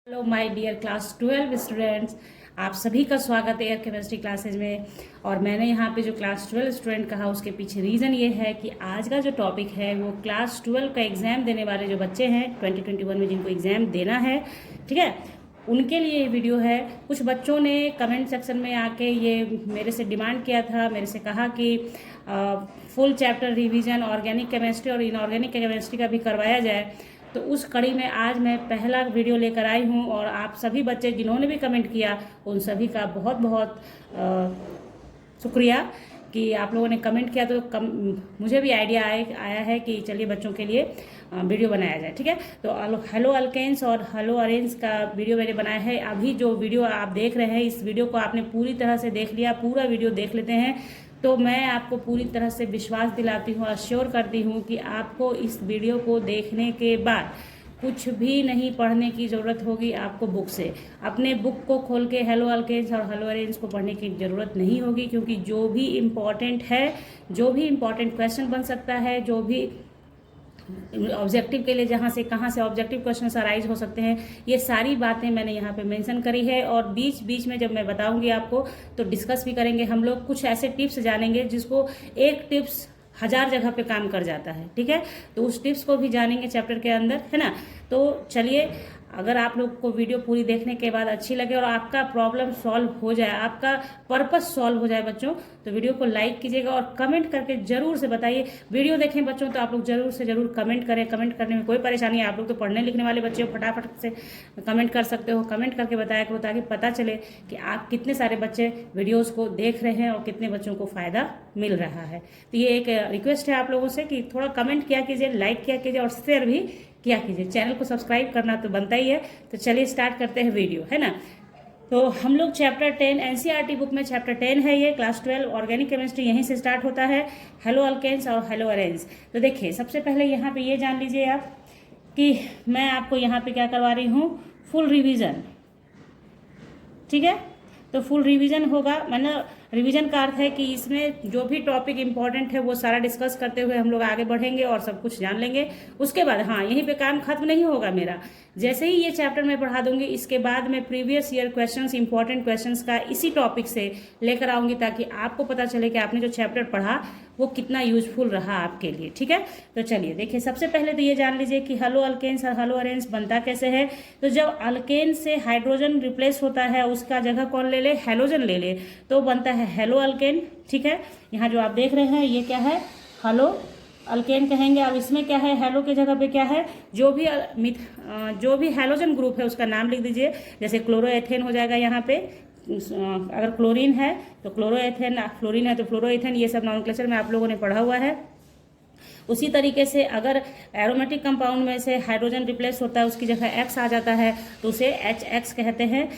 Hello my dear class 12 students, आप सभी का स्वागत है एयर केमिस्ट्री क्लासेज में। और मैंने यहाँ पे जो क्लास 12 स्टूडेंट कहा उसके पीछे रीज़न ये है कि आज का जो टॉपिक है वो क्लास 12 का एग्ज़ाम देने वाले जो बच्चे हैं 2021 में जिनको एग्ज़ाम देना है, ठीक है, उनके लिए ये वीडियो है। कुछ बच्चों ने कमेंट सेक्शन में आके ये मेरे से डिमांड किया था, मेरे से कहा कि full chapter revision organic chemistry और इनऑर्गेनिक केमिस्ट्री का भी करवाया जाए। तो उस कड़ी में आज मैं पहला वीडियो लेकर आई हूँ और आप सभी बच्चे जिन्होंने भी कमेंट किया उन सभी का बहुत बहुत शुक्रिया कि आप लोगों ने कमेंट किया। तो मुझे भी आइडिया आया है कि चलिए बच्चों के लिए वीडियो बनाया जाए, ठीक है। तो हेलो अल्केन्स और हेलो अरेंज का वीडियो मैंने बनाया है। अभी जो वीडियो आप देख रहे हैं इस वीडियो को आपने पूरी तरह से देख लिया, पूरा वीडियो देख लेते हैं तो मैं आपको पूरी तरह से विश्वास दिलाती हूँ, अश्योर करती हूँ कि आपको इस वीडियो को देखने के बाद कुछ भी नहीं पढ़ने की ज़रूरत होगी। आपको बुक से अपने बुक को खोल के हेलो अल्केन्स और हेलो अरेंज को पढ़ने की ज़रूरत नहीं होगी, क्योंकि जो भी इम्पॉर्टेंट है, जो भी इम्पॉर्टेंट क्वेश्चन बन सकता है, जो भी ऑब्जेक्टिव के लिए जहाँ से कहाँ से ऑब्जेक्टिव क्वेश्चन अराइज हो सकते हैं, ये सारी बातें मैंने यहाँ पे मेंशन करी है। और बीच बीच में जब मैं बताऊंगी आपको तो डिस्कस भी करेंगे हम लोग, कुछ ऐसे टिप्स जानेंगे जिसको एक टिप्स 1000 जगह पे काम कर जाता है, ठीक है। तो उस टिप्स को भी जानेंगे चैप्टर के अंदर, है ना। तो चलिए, अगर आप लोग को वीडियो पूरी देखने के बाद अच्छी लगे और आपका प्रॉब्लम सॉल्व हो जाए, आपका पर्पस सॉल्व हो जाए बच्चों, तो वीडियो को लाइक कीजिएगा और कमेंट करके जरूर से बताइए। वीडियो देखें बच्चों तो आप लोग जरूर से जरूर कमेंट करें। कमेंट करने में कोई परेशानी है, आप लोग तो पढ़ने लिखने वाले बच्चे हो, फटाफट से कमेंट कर सकते हो। कमेंट करके बताया करो ताकि पता चले कि आप कितने सारे बच्चे वीडियोज़ को देख रहे हैं और कितने बच्चों को फ़ायदा मिल रहा है। तो ये एक रिक्वेस्ट है आप लोगों से कि थोड़ा कमेंट किया कीजिए, लाइक किया कीजिए और शेयर भी किया कीजिए। चैनल को सब्सक्राइब करना तो बनता ही है। तो चलिए स्टार्ट करते हैं वीडियो, है ना। तो हम लोग चैप्टर 10 एनसीईआरटी बुक में चैप्टर 10 है, ये क्लास 12 ऑर्गेनिक केमिस्ट्री यहीं से स्टार्ट होता है, हेलो अल्केन्स और हेलो अरेंज। तो देखिए, सबसे पहले यहाँ पे ये जान लीजिए आप कि मैं आपको यहाँ पे क्या करवा रही हूँ, फुल रिवीजन, ठीक है। तो फुल रिवीजन होगा, मैंने रिवीजन का अर्थ है कि इसमें जो भी टॉपिक इंपॉर्टेंट है वो सारा डिस्कस करते हुए हम लोग आगे बढ़ेंगे और सब कुछ जान लेंगे। उसके बाद हाँ, यहीं पे काम खत्म नहीं होगा मेरा। जैसे ही ये चैप्टर मैं पढ़ा दूंगी, इसके बाद मैं previous year questions, important questions का इसी टॉपिक से लेकर आऊंगी ताकि आपको पता चले कि आपने जो चैप्टर पढ़ा वो कितना यूजफुल रहा आपके लिए, ठीक है। तो चलिए देखिए, सबसे पहले तो ये जान लीजिए कि हेलो अल्केन्स और हेलो अरेंज बनता कैसे है। तो जब अल्केन से हाइड्रोजन रिप्लेस होता है, उसका जगह कौन ले ले, हैलोजन ले ले, तो बनता है हेलो अल्केन, ठीक है। यहाँ जो आप देख रहे हैं ये क्या है, हेलो अल्केन कहेंगे। अब इसमें क्या है, हेलो के जगह पे क्या है, जो भी हैलोजन ग्रुप है उसका नाम लिख दीजिए। जैसे क्लोरोएथेन हो जाएगा यहाँ पे, अगर क्लोरीन है तो क्लोरोएथेन, फ्लोरीन है तो फ्लोरोएथेन, ये सब नॉमेनक्लेचर में आप लोगों ने पढ़ा हुआ है। उसी तरीके से अगर एरोमेटिक कंपाउंड में से हाइड्रोजन रिप्लेस होता है, उसकी जगह एक्स आ जाता है तो उसे HX कहते हैं,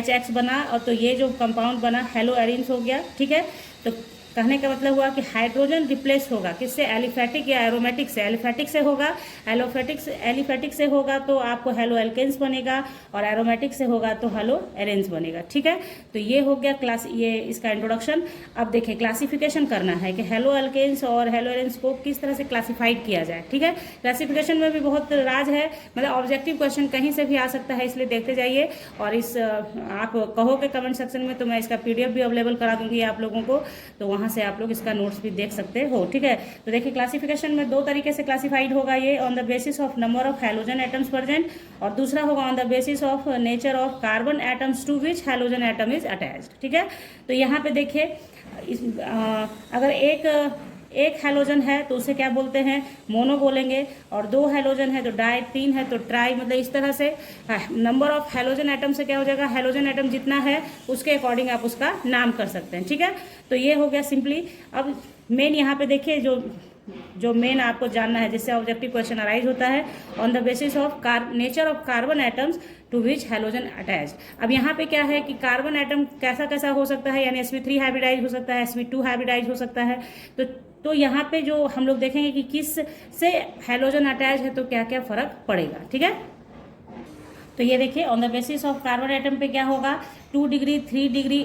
HX बना, और तो ये जो कंपाउंड बना हेलो अरेंज हो गया, ठीक है। तो कहने का मतलब हुआ कि हाइड्रोजन रिप्लेस होगा किससे, एलिफेटिक या एरोमेटिक से। एलिफेटिक से होगा, एलिफेटिक से होगा तो आपको हेलो एल्केन्स बनेगा, और एरोमेटिक से होगा तो हेलो अरेंज बनेगा, ठीक है। तो ये हो गया ये इसका इंट्रोडक्शन। अब देखिए, क्लासिफिकेशन करना है कि हेलो एल्केन्स और हेलो अरेंज को किस तरह से क्लासिफाइड किया जाए, ठीक है। क्लासिफिकेशन में भी बहुत राज है, मतलब ऑब्जेक्टिव क्वेश्चन कहीं से भी आ सकता है, इसलिए देखते जाइए। और इस आप कहोगे कमेंट सेक्शन में तो मैं इसका PDF भी अवेलेबल करा दूंगी आप लोगों को, तो वहाँ से आप लोग इसका नोट्स भी देख सकते हो, ठीक है। तो देखिए, क्लासिफिकेशन में दो तरीके से क्लासिफाइड होगा ये, on the basis of number of halogen atoms present, और दूसरा होगा on the basis of nature of carbon atoms to which halogen atom is attached, ठीक है। तो यहाँ पे देखिए, अगर एक हैलोजन है तो उसे क्या बोलते हैं, मोनो बोलेंगे, और 2 हैलोजन है तो डाई, 3 है तो ट्राई, मतलब इस तरह से नंबर ऑफ हैलोजन एटम से क्या हो जाएगा, हैलोजन एटम जितना है उसके अकॉर्डिंग आप उसका नाम कर सकते हैं, ठीक है। तो ये हो गया सिंपली। अब मेन यहाँ पे देखिए, जो मेन आपको जानना है जिससे ऑब्जेक्टिव क्वेश्चन अराइज होता है, on the basis of nature of carbon atoms to which halogen attach. अब यहाँ पे क्या है कि कार्बन एटम कैसा कैसा हो सकता है, यानी sp3 हाइब्रिडाइज हो सकता है, sp2 हाइब्रिडाइज हो सकता है। तो यहाँ पे जो हम लोग देखेंगे कि किस से हैलोजन अटैच है तो क्या क्या फर्क पड़ेगा, ठीक है। तो ये देखिए, on the basis of carbon atom पे क्या होगा, 2 degree 3 degree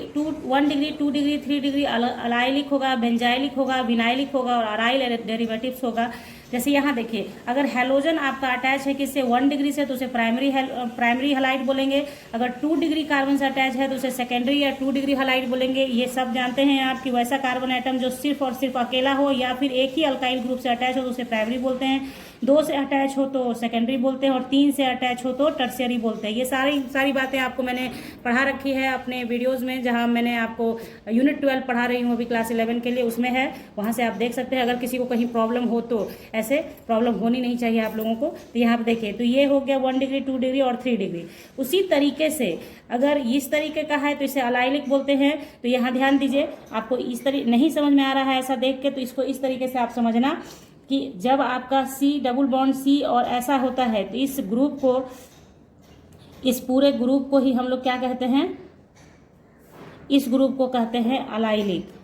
1 degree 2 degree 3 degree allylic होगा, बेंजाइलिक होगा, विनाइलिक होगा और अराइल डेरिवेटिव्स होगा। जैसे यहाँ देखिए, अगर हैलोजन आपका अटैच है किससे 1 डिग्री से तो उसे प्राइमरी हलाइड बोलेंगे। अगर 2 डिग्री कार्बन से अटैच है तो उसे सेकेंडरी या 2 डिग्री हलाइड बोलेंगे। ये सब जानते हैं आप कि वैसा कार्बन एटम जो सिर्फ और सिर्फ अकेला हो या फिर एक ही अल्काइल ग्रुप से अटैच हो तो उसे प्राइमरी बोलते हैं, 2 से अटैच हो तो सेकेंडरी बोलते हैं और 3 से अटैच हो तो टर्शियरी बोलते हैं। ये सारी बातें आपको मैंने पढ़ा रखी है अपने वीडियोज़ में, जहाँ मैंने आपको यूनिट 12 पढ़ा रही हूँ अभी क्लास 11 के लिए, उसमें है, वहाँ से आप देख सकते हैं। अगर किसी को कहीं प्रॉब्लम हो तो ऐसे प्रॉब्लम होनी नहीं चाहिए आप लोगों को। तो यहाँ पे देखिए, तो ये हो गया 1 डिग्री 2 डिग्री और 3 डिग्री। उसी तरीके से अगर इस तरीके का है तो इसे अलाइलिक बोलते हैं। तो यहाँ ध्यान दीजिए, आपको इस तरीके नहीं समझ में आ रहा है ऐसा देख के, तो इसको इस तरीके से आप समझना कि जब आपका C डबल बॉन्ड C और ऐसा होता है तो इस ग्रुप को, इस पूरे ग्रुप को ही हम लोग क्या कहते हैं, इस ग्रुप को कहते हैं अलाइलिक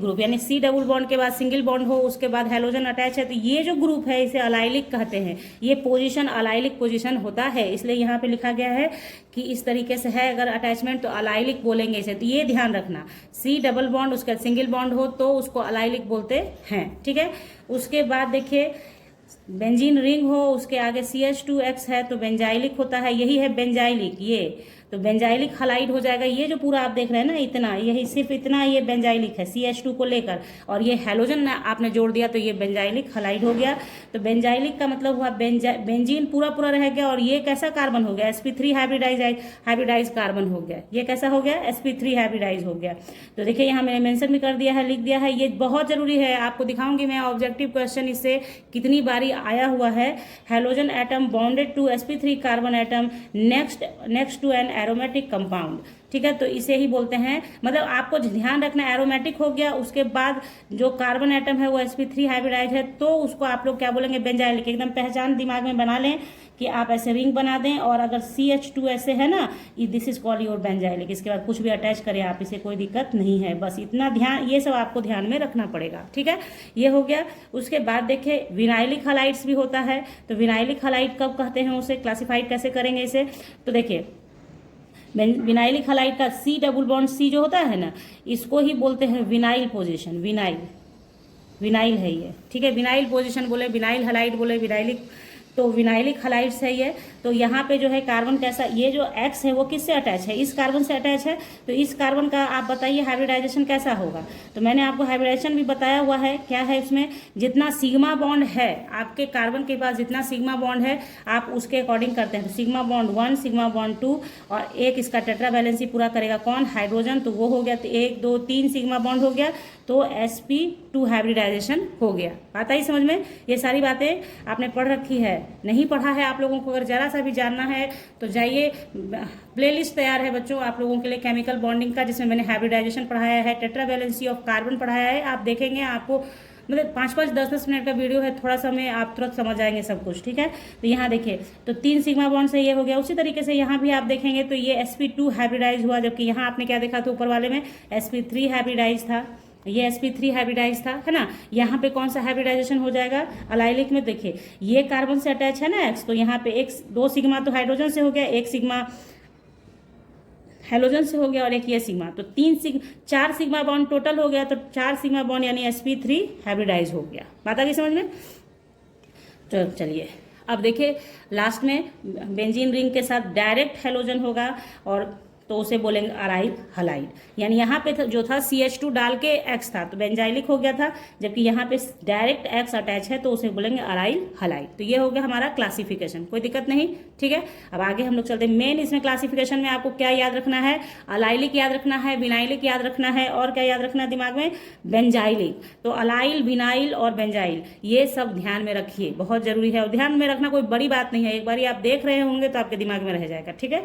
ग्रुप। यानी C डबल बॉन्ड के बाद सिंगल बॉन्ड हो, उसके बाद हैलोजन अटैच है, तो ये जो ग्रुप है इसे अलाइलिक कहते हैं। ये पोजीशन अलाइलिक पोजीशन होता है, इसलिए यहाँ पे लिखा गया है कि इस तरीके से है अगर अटैचमेंट तो अलाइलिक बोलेंगे इसे। तो ये ध्यान रखना, C डबल बॉन्ड उसका सिंगल बॉन्ड हो तो उसको अलाइलिक बोलते हैं, ठीक है। उसके बाद देखिए, बेंजीन रिंग हो, उसके आगे CH2X है तो बेंजाइलिक होता है, यही है बेंजाइलिक। ये तो बेंजाइलिक हलाइड हो जाएगा। ये जो पूरा आप देख रहे हैं ना, इतना, यही सिर्फ इतना ये बेंजाइलिक है CH2 को लेकर, और ये हैलोजन आपने जोड़ दिया तो ये बेंजाइलिक हलाइड हो गया। तो बेंजाइलिक का मतलब हुआ बेंजीन पूरा रह गया, और ये कैसा कार्बन हो गया, sp3 हाइब्रिडाइज कार्बन हो गया। ये कैसा हो गया, sp3 हाइब्रिडाइज हो गया। तो देखिए यहाँ मैंने मेंशन भी कर दिया है, लिख दिया है, ये बहुत जरूरी है। आपको दिखाऊंगी मैं ऑब्जेक्टिव क्वेश्चन इससे कितनी बारी आया हुआ है। Halogen atom bonded to sp3 carbon atom next to an aromatic compound, ठीक है। तो इसे ही बोलते हैं, मतलब आपको ध्यान रखना, एरोमेटिक हो गया, उसके बाद जो कार्बन एटम है वो sp3 हाइब्रिडाइज है तो उसको आप लोग क्या बोलेंगे, बेंजाइलिक। एकदम पहचान दिमाग में बना लें कि आप ऐसे रिंग बना दें, और अगर CH2 ऐसे है ना, this is called your benzylic. इसके बाद कुछ भी अटैच करें आप, इसे कोई दिक्कत नहीं है, बस इतना ध्यान, ये सब आपको ध्यान में रखना पड़ेगा, ठीक है। ये हो गया। उसके बाद देखिए, विनाइलिक हलाइड्स भी होता है। तो विनाइलिक हलाइड कब कहते हैं, उसे क्लासीफाइड कैसे करेंगे इसे, तो देखिए, विनाइलिक हलाइड का C डबल बॉन्ड C जो होता है ना, इसको ही बोलते हैं विनाइल पोजीशन। विनाइल है ये, ठीक है। विनाइल पोजीशन बोले, विनाइल हलाइड बोले, विनाइलिक, तो विनाइलिक हलाइड्स है ये। तो यहाँ पे जो है कार्बन कैसा, ये जो X है वो किससे अटैच है, इस कार्बन से अटैच है। तो इस कार्बन का आप बताइए हाइब्रिडाइजेशन कैसा होगा। तो मैंने आपको हाइब्रिडाइजेशन भी बताया हुआ है, क्या है उसमें, जितना सिग्मा बॉन्ड है आपके कार्बन के पास, जितना सिग्मा बॉन्ड है आप उसके अकॉर्डिंग करते हैं। तो सिग्मा बॉन्ड 1, सिग्मा बॉन्ड 2, और एक इसका टेट्रा वैलेंसी पूरा करेगा कौन, हाइड्रोजन। तो वो हो गया, तो 1 2 3 सिग्मा बॉन्ड हो गया, तो sp2 हाइब्रिडाइजेशन हो गया। बात आई समझ में। ये सारी बातें आपने पढ़ रखी है, नहीं पढ़ा है आप लोगों को अगर जरा सा भी जानना है तो जाइए, प्लेलिस्ट तैयार है बच्चों आप लोगों के लिए केमिकल बॉन्डिंग का, जिसमें मैंने हाइब्रिडाइजेशन पढ़ाया है, टेट्रा वैलेंसी ऑफ कार्बन पढ़ाया है। आप देखेंगे, आपको मतलब 5-5 10-10 मिनट का वीडियो है, थोड़ा सा में आप तुरंत समझ जाएंगे सब कुछ, ठीक है। तो यहाँ देखिए, तो 3 सिग्मा बॉन्ड से ये हो गया। उसी तरीके से यहाँ भी आप देखेंगे तो ये sp2 हाइब्रिडाइज हुआ, जबकि यहाँ आपने क्या देखा था ऊपर वाले में, sp3 हाइब्रिडाइज था, ये sp3 हाइब्रिडाइज था, है ना। यहाँ पे कौन सा हाइब्रिडाइजेशन हो जाएगा, अलाइलिक में। देखिए, ये कार्बन से अटैच है ना X, तो यहाँ पे 2 सिग्मा तो हाइड्रोजन से हो गया, 1 सिग्मा हैलोजन से हो गया, और एक ये सिग्मा, तो 4 सिग्मा बॉन्ड टोटल हो गया। तो 4 सिग्मा बॉन्ड यानी sp3 हाइब्रिडाइज हो गया। बात आ गई समझ में। तो चलिए अब देखिए, लास्ट में बेंजीन रिंग के साथ डायरेक्ट हैलोजन होगा, और तो उसे बोलेंगे अराइल हलाइड। यानी यहाँ पे जो था CH2 डाल के X था तो बेंजाइलिक हो गया था, जबकि यहाँ पे डायरेक्ट X अटैच है तो उसे बोलेंगे अराइल हलाइड। तो ये हो गया हमारा क्लासिफिकेशन, कोई दिक्कत नहीं, ठीक है। अब आगे हम लोग चलते हैं। मेन इसमें क्लासिफिकेशन में आपको क्या याद रखना है, अलाइलिक याद रखना है, विनाइलिक याद रखना है, और क्या याद रखना है दिमाग में, बेंजाइलिक। तो अलाइल, विनाइल और बेंजाइल, ये सब ध्यान में रखिए, बहुत जरूरी है। और ध्यान में रखना कोई बड़ी बात नहीं है, एक बार आप देख रहे होंगे तो आपके दिमाग में रह जाएगा, ठीक है।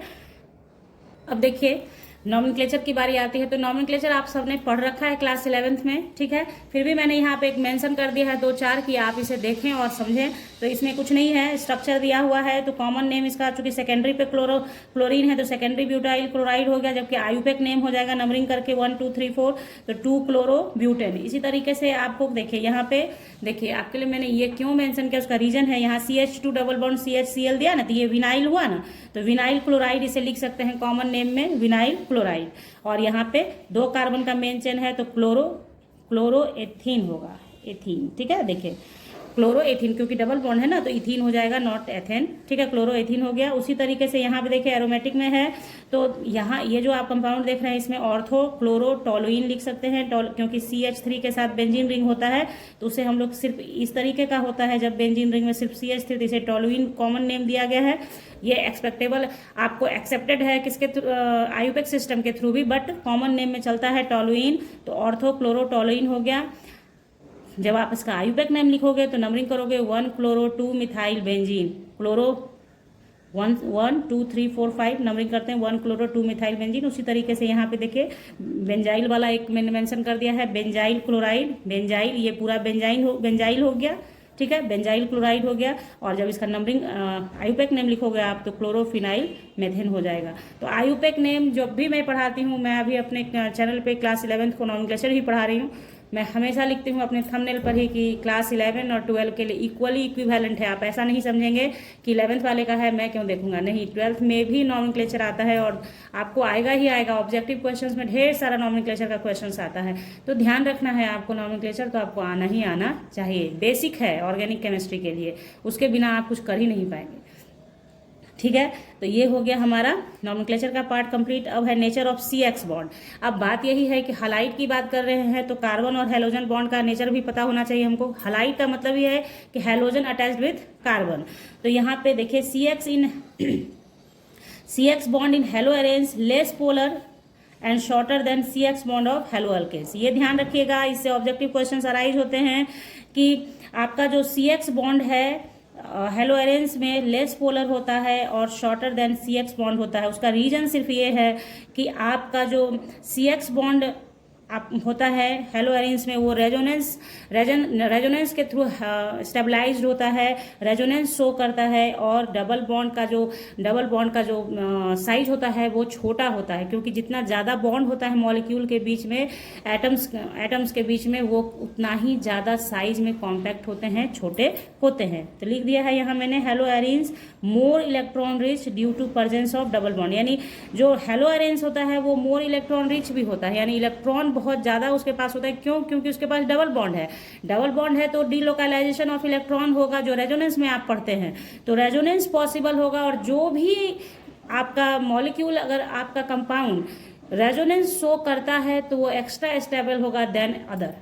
अब देखिए, नॉमेनक्लेचर की बारी आती है तो नॉमेनक्लेचर आप सबने पढ़ रखा है क्लास 11th में, ठीक है। फिर भी मैंने यहाँ पे एक मेंशन कर दिया है 2-4 कि आप इसे देखें और समझें। तो इसमें कुछ नहीं है, स्ट्रक्चर दिया हुआ है। तो कॉमन नेम इसका चूंकि सेकेंडरी पे क्लोरीन है तो सेकेंडरी ब्यूटाइल क्लोराइड हो गया, जबकि आयुपेक नेम हो जाएगा नंबरिंग करके 1 2 3 4 तो 2 क्लोरो ब्यूटेन। इसी तरीके से आपको देखिए यहाँ पे देखिए आपके लिए मैंने ये क्यों मेंशन किया, उसका रीजन है। यहाँ CH2 डबल बॉन्ड CHCl दिया ना, तो ये विनाइल हुआ ना, तो विनाइल क्लोराइड इसे लिख सकते हैं कॉमन नेम में विनाइल क्लोराइड। और यहाँ पे 2 कार्बन का मेन चेन है तो क्लोरो एथीन होगा, एथीन, ठीक है। देखिए क्लोरो एथीन, क्योंकि डबल बॉन्ड है ना तो इथीन हो जाएगा, नॉट एथेन, ठीक है। क्लोरो एथीन हो गया। उसी तरीके से यहाँ पे देखिए एरोमेटिक में है तो यहाँ ये जो आप कंपाउंड देख रहे हैं इसमें ऑर्थो क्लोरो टोलुइन लिख सकते हैं, क्योंकि CH3 के साथ बेंजीन रिंग होता है तो उसे हम लोग सिर्फ इस तरीके का होता है जब बेंजीन रिंग में सिर्फ CH3 तो इसे टोलुइन कॉमन नेम दिया गया है। ये एक्सपेक्टेबल आपको एक्सेप्टेड है किसके आयुपेक सिस्टम के थ्रू भी, बट कॉमन नेम में चलता है टोलुइन। तो ऑर्थो क्लोरो टोलुइन हो गया। जब आप इसका आयुपेक नेम लिखोगे तो नंबरिंग करोगे 1 chloro 2 methyl benzene, chloro 1 1 2 3 4 5 numbering करते हैं 1 क्लोरो 2 मिथाइल बेंजीन। उसी तरीके से यहाँ पे देखिए बेंजाइल वाला एक मैंने मेंशन कर दिया है, बेंजाइल क्लोराइड, बेंजाइल, ये पूरा बेंजाइल हो गया, ठीक है, बेंजाइल क्लोराइड हो गया। और जब इसका नंबरिंग आयुपेक नेम लिखोगे आप तो क्लोरोफिनाइल मेथेन हो जाएगा। तो आयुपेक नेम जब भी मैं पढ़ाती हूँ, मैं अभी अपने चैनल पे क्लास 11th को नॉमेनक्लेचर ही पढ़ा रही हूँ, मैं हमेशा लिखती हूँ अपने थंबनेल पर ही कि क्लास 11 और 12 के लिए इक्वली इक्विवेलेंट है। आप ऐसा नहीं समझेंगे कि 11th वाले का है मैं क्यों देखूंगा, नहीं, 12th में भी नॉमेनक्लेचर आता है और आपको आएगा ही आएगा। ऑब्जेक्टिव क्वेश्चंस में ढेर सारा नॉमेनक्लेचर का क्वेश्चंस आता है, तो ध्यान रखना है आपको, नॉमेनक्लेचर तो आपको आना ही आना चाहिए, बेसिक है ऑर्गेनिक केमिस्ट्री के लिए, उसके बिना आप कुछ कर ही नहीं पाएंगे, ठीक है। तो ये हो गया हमारा नॉमेनक्लेचर का पार्ट कंप्लीट। अब है नेचर ऑफ CX बॉन्ड। अब बात यही है कि हलाइड की बात कर रहे हैं तो कार्बन और हेलोजन बॉन्ड का नेचर भी पता होना चाहिए हमको। हलाइड का मतलब ये है कि हेलोजन अटैच्ड विथ कार्बन। तो यहाँ पे देखिए CX bond in halo arenes less polar and shorter than CX bond of halo alkanes. ये ध्यान रखिएगा, इससे ऑब्जेक्टिव क्वेश्चन अराइज होते हैं कि आपका जो CX बॉन्ड है हेलो एरेंस में लेस पोलर होता है और शॉर्टर देन CX बॉन्ड होता है। उसका रीजन सिर्फ ये है कि आपका जो CX बॉन्ड आप होता है हेलो एरेंस में वो रेजोनेंस के थ्रू स्टेबलाइज्ड होता है, रेजोनेंस शो करता है। और डबल बॉन्ड का जो साइज होता है वो छोटा होता है, क्योंकि जितना ज़्यादा बॉन्ड होता है मॉलिक्यूल के बीच में, एटम्स के बीच में, वो उतना ही ज़्यादा साइज में कॉम्पैक्ट होते हैं, छोटे होते हैं। तो लिख दिया है यहाँ मैंने, halo arenes more electron rich due to presence of double bond. यानी जो हेलो एरेंस होता है वो मोर इलेक्ट्रॉन रिच भी होता है, यानी इलेक्ट्रॉन बहुत ज़्यादा उसके पास होता है। क्यों? क्योंकि उसके पास डबल बॉन्ड है। डबल बॉन्ड है तो डीलोकलाइजेशन ऑफ इलेक्ट्रॉन होगा, जो रेजोनेंस में आप पढ़ते हैं, तो रेजोनेंस पॉसिबल होगा। और जो भी आपका मॉलिक्यूल, अगर आपका कंपाउंड रेजोनेंस शो करता है तो वो एक्स्ट्रा स्टेबल होगा देन अदर।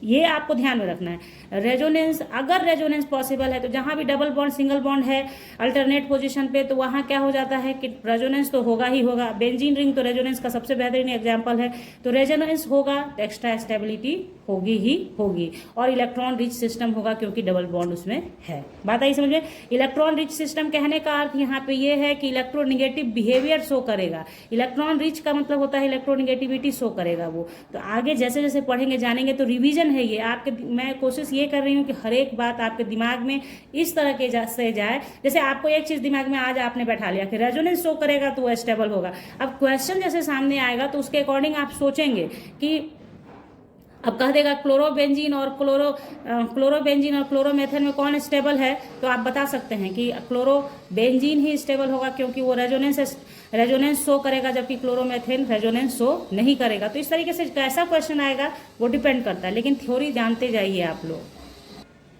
ये आपको ध्यान में रखना है। रेजोनेंस, अगर रेजोनेंस पॉसिबल है तो जहां भी डबल बॉन्ड सिंगल बॉन्ड है अल्टरनेट पोजीशन पे, तो वहां क्या हो जाता है कि रेजोनेंस तो होगा ही होगा। बेंजीन रिंग तो रेजोनेंस का सबसे बेहतरीन एग्जांपल है। तो रेजोनेंस होगा तो एक्स्ट्रा स्टेबिलिटी होगी ही होगी, और इलेक्ट्रॉन रिच सिस्टम होगा क्योंकि डबल बॉन्ड उसमें है। बात आई समझ में? इलेक्ट्रॉन रिच सिस्टम कहने का अर्थ यहाँ पे ये है कि इलेक्ट्रोनिगेटिव बिहेवियर शो करेगा। इलेक्ट्रॉन रिच का मतलब होता है इलेक्ट्रोनिगेटिविटी शो करेगा वो। तो आगे जैसे जैसे पढ़ेंगे जानेंगे तो रिवीजन है ये आपके, मैं कोशिश ये कर रही हूँ कि हर एक बात आपके दिमाग में इस तरह के से जाए। जैसे आपको एक चीज दिमाग में आज आपने बैठा लिया कि रेजोनेंस शो करेगा तो वो स्टेबल होगा। अब क्वेश्चन जैसे सामने आएगा तो उसके अकॉर्डिंग आप सोचेंगे कि अब कह देगा क्लोरोबेंजीन और क्लोरोमेथेन में कौन स्टेबल है, तो आप बता सकते हैं कि क्लोरोबेंजीन ही स्टेबल होगा क्योंकि वो रेजोनेंस शो करेगा, जबकि क्लोरोमेथेन रेजोनेंस शो नहीं करेगा। तो इस तरीके से कैसा क्वेश्चन आएगा वो डिपेंड करता है, लेकिन थ्योरी जानते जाइए आप लोग।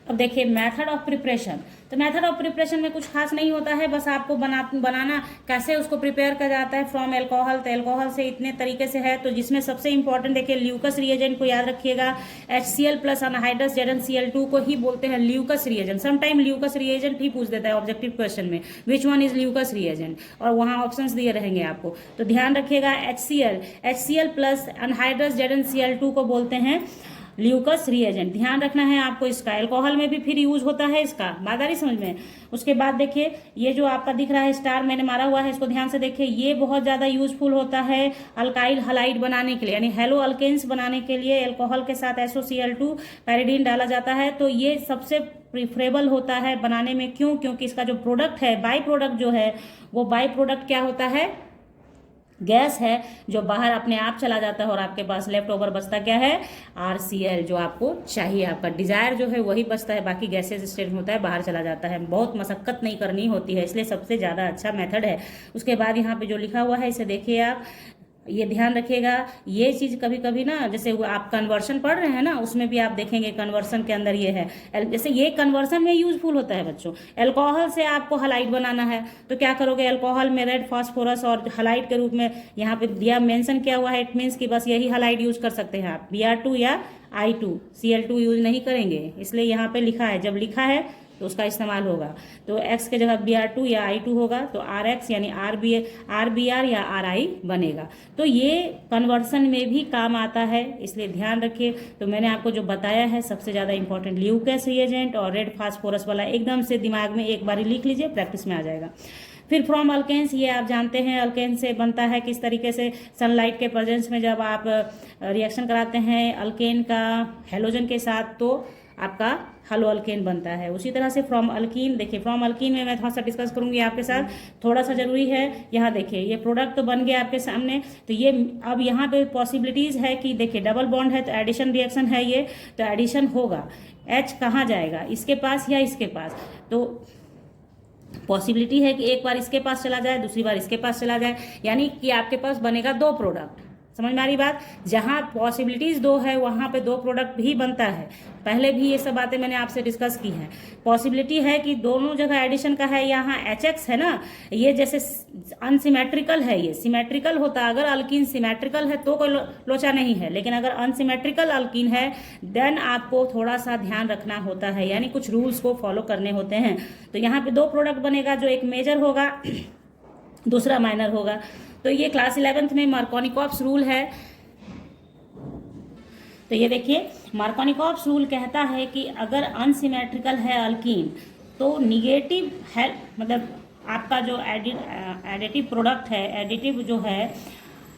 अब देखिए मेथड ऑफ प्रिपरेशन। तो मेथड ऑफ प्रिपरेशन में कुछ खास नहीं होता है, बस आपको बनाना कैसे उसको प्रिपेयर किया जाता है फ्रॉम एल्कोहल। तो एल्कोहल से इतने तरीके से है, तो जिसमें सबसे इंपॉर्टेंट देखिए ल्यूकस रिएजेंट को याद रखिएगा। HCl प्लस अनहाइड्रस ZnCl2 को ही बोलते हैं Lucas reagent. Sometime Lucas reagent ही पूछ देता है ऑब्जेक्टिव क्वेश्चन में, which one is Lucas reagent, और वहाँ ऑप्शंस दिए रहेंगे आपको। तो ध्यान रखिएगा HCl प्लस अनहाइड्रस ZnCl2 को बोलते हैं ल्यूकस रिएजेंट, ध्यान रखना है आपको इसका। अल्कोहल में भी फिर यूज होता है इसका, बात आ रही समझ में। उसके बाद देखिए ये जो आपका दिख रहा है स्टार मैंने मारा हुआ है, इसको ध्यान से देखिए, ये बहुत ज्यादा यूजफुल होता है अल्काइल हलाइड बनाने के लिए, यानी हेलो अल्केन्स बनाने के लिए अल्कोहल के साथ SOCl2 पैरिडीन डाला जाता है। तो ये सबसे प्रिफरेबल होता है बनाने में, क्यों? क्योंकि इसका जो प्रोडक्ट है, बाई प्रोडक्ट जो है, वो बाई प्रोडक्ट क्या होता है? गैस है जो बाहर अपने आप चला जाता है और आपके पास लेफ्ट ओवर बचता क्या है? RCl, जो आपको चाहिए, आपका डिजायर जो है वही बचता है, बाकी गैसेस स्टेट होता है बाहर चला जाता है। बहुत मशक्कत नहीं करनी होती है, इसलिए सबसे ज़्यादा अच्छा मेथड है। उसके बाद यहाँ पे जो लिखा हुआ है इसे देखिए आप, ये ध्यान रखिएगा। ये चीज़ कभी कभी ना, जैसे आप कन्वर्शन पढ़ रहे हैं ना, उसमें भी आप देखेंगे कन्वर्शन के अंदर ये है, जैसे ये कन्वर्शन में यूजफुल होता है बच्चों। अल्कोहल से आपको हलाइड बनाना है तो क्या करोगे? अल्कोहल में रेड फास्फोरस और हलाइड के रूप में यहाँ पे दिया, मेंशन किया हुआ है, इट मीन्स कि बस यही हलाइड यूज कर सकते हैं आप, Br2 या I2, Cl2 यूज नहीं करेंगे, इसलिए यहाँ पे लिखा है। जब लिखा है तो उसका इस्तेमाल होगा। तो X के जगह Br2 या I2 होगा, तो RX यानी RBr या RI बनेगा। तो ये कन्वर्सन में भी काम आता है, इसलिए ध्यान रखिए। तो मैंने आपको जो बताया है सबसे ज़्यादा इंपॉर्टेंट ल्यूकस रिएजेंट और रेड फास्फोरस वाला एकदम से दिमाग में एक बार लिख लीजिए, प्रैक्टिस में आ जाएगा। फिर फ्रॉम अल्केन्स, ये आप जानते हैं अल्केन से बनता है किस तरीके से, सनलाइट के प्रेजेंस में जब आप रिएक्शन कराते हैं अल्केन का हेलोजन के साथ तो आपका हलो अल्केन बनता है। उसी तरह से फ्रॉम अल्कीन, देखिए फ्रॉम अल्कीन में मैं थोड़ा सा डिस्कस करूंगी आपके साथ, थोड़ा सा जरूरी है। यहाँ देखिए ये प्रोडक्ट तो बन गया आपके सामने, तो ये अब यहाँ पे पॉसिबिलिटीज है कि देखिए डबल बॉन्ड है तो एडिशन रिएक्शन है ये, तो एडिशन होगा। H कहाँ जाएगा? इसके पास या इसके पास? तो पॉसिबिलिटी है कि एक बार इसके पास चला जाए, दूसरी बार इसके पास चला जाए, यानी कि आपके पास बनेगा दो प्रोडक्ट। समझ में आ रही बात? जहां पॉसिबिलिटीज दो है वहां पे दो प्रोडक्ट भी बनता है। पहले भी ये सब बातें मैंने आपसे डिस्कस की हैं। पॉसिबिलिटी है कि दोनों जगह एडिशन का है, यहाँ HX है ना, ये जैसे अनसिमेट्रिकल है, ये सिमेट्रिकल होता। अगर अल्कीन सिमेट्रिकल है तो कोई लोचा नहीं है, लेकिन अगर अनसिमेट्रिकल अल्कीन है देन आपको थोड़ा सा ध्यान रखना होता है, यानी कुछ रूल्स को फॉलो करने होते हैं। तो यहाँ पे दो प्रोडक्ट बनेगा, जो एक मेजर होगा दूसरा माइनर होगा। तो ये क्लास 11th में मार्कोनिकॉप्स रूल है। तो ये देखिए मार्कोनिकॉप्स रूल कहता है कि अगर अनसिमेट्रिकल है अल्कीन तो निगेटिव है, मतलब आपका जो एडिटिव प्रोडक्ट है, एडिटिव जो है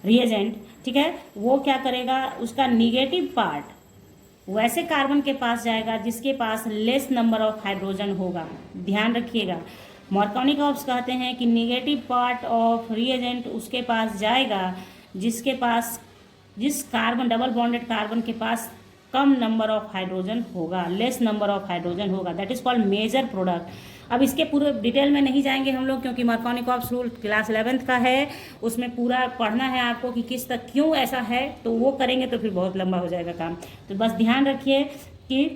रिएजेंट, ठीक है, वो क्या करेगा? उसका निगेटिव पार्ट वैसे कार्बन के पास जाएगा जिसके पास लेस नंबर ऑफ हाइड्रोजन होगा। ध्यान रखिएगा, मार्कोनिकॉप्स कहते हैं कि निगेटिव पार्ट ऑफ रिएजेंट उसके पास जाएगा जिसके पास, जिस कार्बन डबल बॉन्डेड कार्बन के पास कम नंबर ऑफ हाइड्रोजन होगा, लेस नंबर ऑफ हाइड्रोजन होगा, that is called major product. अब इसके पूरे डिटेल में नहीं जाएंगे हम लोग, क्योंकि मार्कोनिकॉप्स रूल क्लास 11th का है, उसमें पूरा पढ़ना है आपको कि किस तक क्यों ऐसा है, तो वो करेंगे तो फिर बहुत लंबा हो जाएगा काम। तो बस ध्यान रखिए कि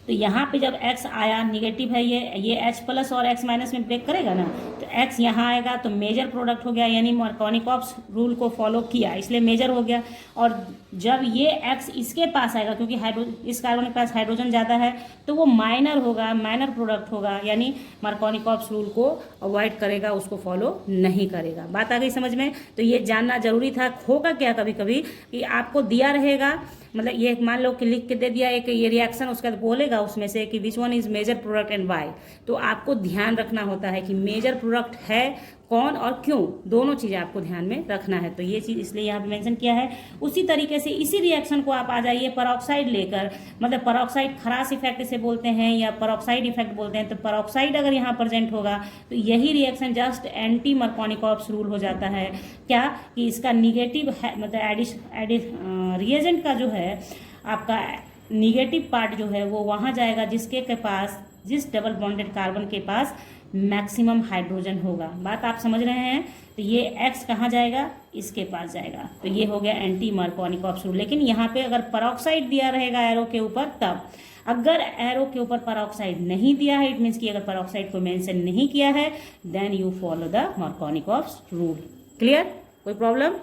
तो यहाँ पे जब X आया, निगेटिव है ये H प्लस और X माइनस में ब्रेक करेगा ना, तो X यहाँ आएगा तो मेजर प्रोडक्ट हो गया, यानी मार्कोनिकॉप्स रूल को फॉलो किया इसलिए मेजर हो गया। और जब ये X इसके पास आएगा, क्योंकि इस कार्बन के पास हाइड्रोजन ज़्यादा है, तो वो माइनर होगा, माइनर प्रोडक्ट होगा, यानी मार्कोनिकॉप्स रूल को अवॉइड करेगा, उसको फॉलो नहीं करेगा। बात आ गई समझ में? तो ये जानना जरूरी था। होगा क्या कभी कभी कि आपको दिया रहेगा, मतलब ये मान लो कि लिख के दे दिया एक ये रिएक्शन, उसका बोलेगा उसमें से कि which one is major product and why, तो आपको ध्यान रखना होता है कि मेजर प्रोडक्ट है कौन और क्यों, दोनों चीज़ें आपको ध्यान में रखना है। तो ये चीज़ इसलिए यहाँ पे मेंशन किया है। उसी तरीके से इसी रिएक्शन को आप आ जाइए परऑक्साइड लेकर, मतलब परऑक्साइड खरास इफेक्ट इसे बोलते हैं या परऑक्साइड इफेक्ट बोलते हैं। तो परऑक्साइड अगर यहाँ प्रेजेंट होगा तो यही reaction just anti Markovnikov's rule हो जाता है। क्या कि इसका निगेटिव है, मतलब रिएजेंट का जो है आपका निगेटिव पार्ट जो है वो वहाँ जाएगा जिसके के पास, जिस डबल बॉन्डेड कार्बन के पास मैक्सिमम हाइड्रोजन होगा। बात आप समझ रहे हैं? तो ये X कहाँ जाएगा? इसके पास जाएगा। तो ये हो गया एंटी मार्कोनिकॉप्स रूल। लेकिन यहाँ पे अगर परऑक्साइड दिया रहेगा एरो के ऊपर तब, अगर एरो के ऊपर परऑक्साइड नहीं दिया है, इट मीन्स कि अगर परऑक्साइड को मेंशन नहीं किया है, then you follow the Markovnikov's rule. Clear? कोई प्रॉब्लम?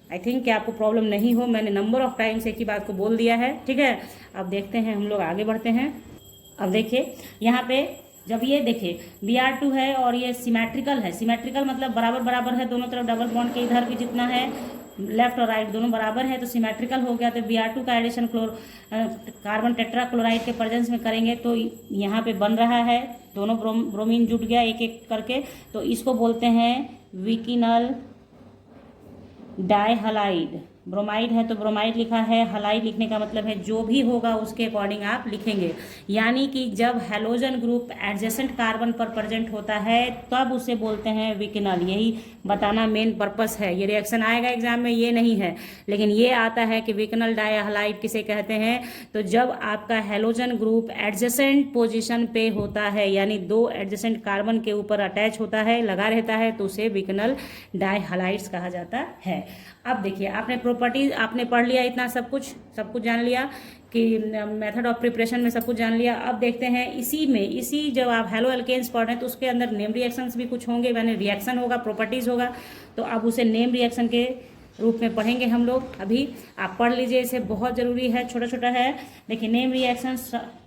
आई थिंक कि आपको प्रॉब्लम नहीं हो, मैंने नंबर ऑफ टाइम्स एक ही बात को बोल दिया है। ठीक है, अब देखते हैं, हम लोग आगे बढ़ते हैं। अब देखिए यहाँ पे जब ये देखिए Br2 है और ये सिमेट्रिकल है, सिमेट्रिकल मतलब बराबर बराबर है, दोनों तरफ डबल बॉन्ड के इधर भी जितना है लेफ्ट और राइट दोनों बराबर है तो सिमेट्रिकल हो गया। तो Br2 का एडिशन कार्बन टेट्रा क्लोराइड के प्रेजेंस में करेंगे तो यहाँ पे बन रहा है, दोनों ब्रोमीन जुट गया एक एक करके, तो इसको बोलते हैं विकिनल डाइहलाइड। ब्रोमाइड है तो ब्रोमाइड लिखा है, हलाइड लिखने का मतलब है जो भी होगा उसके अकॉर्डिंग आप लिखेंगे। यानी कि जब हैलोजन ग्रुप एडजेसेंट कार्बन पर प्रेजेंट होता है तब उसे बोलते हैं विकिनल। यही बताना मेन पर्पस है। ये रिएक्शन आएगा एग्जाम में, ये नहीं है, लेकिन ये आता है कि विकिनल डाइहलाइड किसे कहते हैं। तो जब आपका हैलोजन ग्रुप एडजेसेंट पोजिशन पे होता है, यानी दो एडजेसेंट कार्बन के ऊपर अटैच होता है, लगा रहता है, तो उसे विकिनल डाइहलाइड्स कहा जाता है। अब देखिए, आपने प्रॉपर्टीज आपने पढ़ लिया, इतना सब कुछ जान लिया कि मेथड ऑफ प्रिपरेशन में सब कुछ जान लिया। अब देखते हैं इसी जब आप हैलो एल्केन्स पढ़ रहे हैं तो उसके अंदर नेम रिएक्शंस भी कुछ होंगे, यानी रिएक्शन होगा, प्रॉपर्टीज होगा, तो अब उसे नेम रिएक्शन के रूप में पढ़ेंगे हम लोग। अभी आप पढ़ लीजिए, इसे बहुत ज़रूरी है, छोटा छोटा है। देखिए नेम रिएक्शन,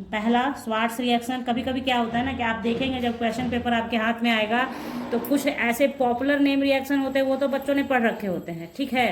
पहला स्वार्ट्स रिएक्शन। कभी कभी क्या होता है ना कि आप देखेंगे जब क्वेश्चन पेपर आपके हाथ में आएगा तो कुछ ऐसे पॉपुलर नेम रिएक्शन होते हैं, वो तो बच्चों ने पढ़ रखे होते हैं, ठीक है,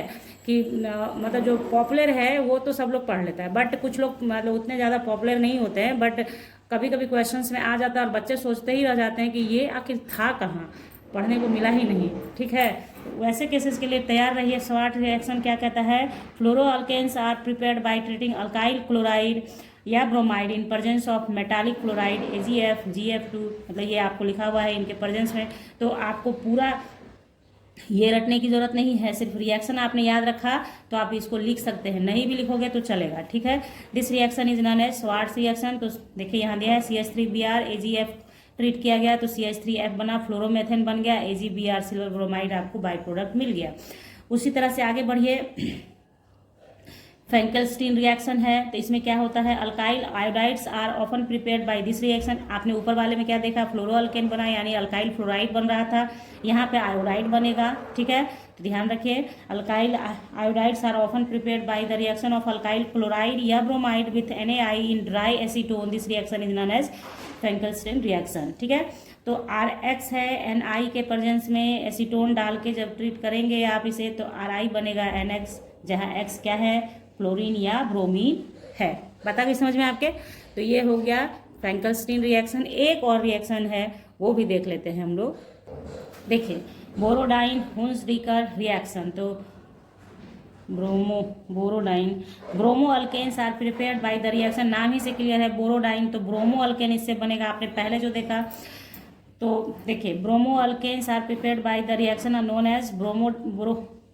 कि मतलब जो पॉपुलर है वो तो सब लोग पढ़ लेता है, बट कुछ लोग मतलब उतने ज़्यादा पॉपुलर नहीं होते हैं, बट कभी कभी क्वेश्चंस में आ जाता है और बच्चे सोचते ही रह जाते हैं कि ये आखिर था कहाँ, पढ़ने को मिला ही नहीं, ठीक है। वैसे केसेस के लिए तैयार रहिए। स्वार्ट रिएक्शन क्या कहता है, fluoro alkanes are prepared by treating alkyl chloride या bromide in presence of metallic chloride AgF GF2, मतलब ये आपको लिखा हुआ है इनके प्रेजेंस में। तो आपको पूरा ये रटने की जरूरत नहीं है, सिर्फ रिएक्शन आपने याद रखा तो आप इसको लिख सकते हैं, नहीं भी लिखोगे तो चलेगा, ठीक है। This reaction is known as Swarts reaction. तो देखिए यहाँ दिया है CH3Br AgF ट्रीट किया गया तो CH3F बना, फ्लोरोमेथेन बन गया, AgBr सिल्वर ब्रोमाइड आपको बाई प्रोडक्ट मिल गया। उसी तरह से आगे बढ़िए, फ्रैंकलस्टीन रिएक्शन है, तो इसमें क्या होता है, alkyl iodides are often prepared by this reaction. आपने ऊपर वाले में क्या देखा, फ्लोरो अल्केन बना, यानी अल्काइल फ्लोराइड बन रहा था, यहाँ पे आयोडाइड बनेगा, ठीक है। तो ध्यान रखिए, alkyl iodides are often prepared by the reaction of alkyl chloride या bromide with NaI in dry acetone. This reaction is known as Finkelstein reaction, ठीक है। तो RX है, NI के प्रेजेंस में एसीटोन डाल के जब ट्रीट करेंगे आप इसे तो RI बनेगा NX, जहाँ X क्या है, क्लोरीन या ब्रोमीन है। बता गई समझ में आपके। तो ये हो गया फ्रैंकलस्टीन रिएक्शन। एक और रिएक्शन है वो भी देख लेते हैं हम लोग। देखिए बोरोडाइन हुंसडीकर रिएक्शन, तो bromo alkanes are prepared by the reaction. नाम ही से क्लियर है, बोरोडाइन तो ब्रोमो अल्केन इससे बनेगा, आपने पहले जो देखा। तो देखिए bromo alkanes are prepared by the reaction are known as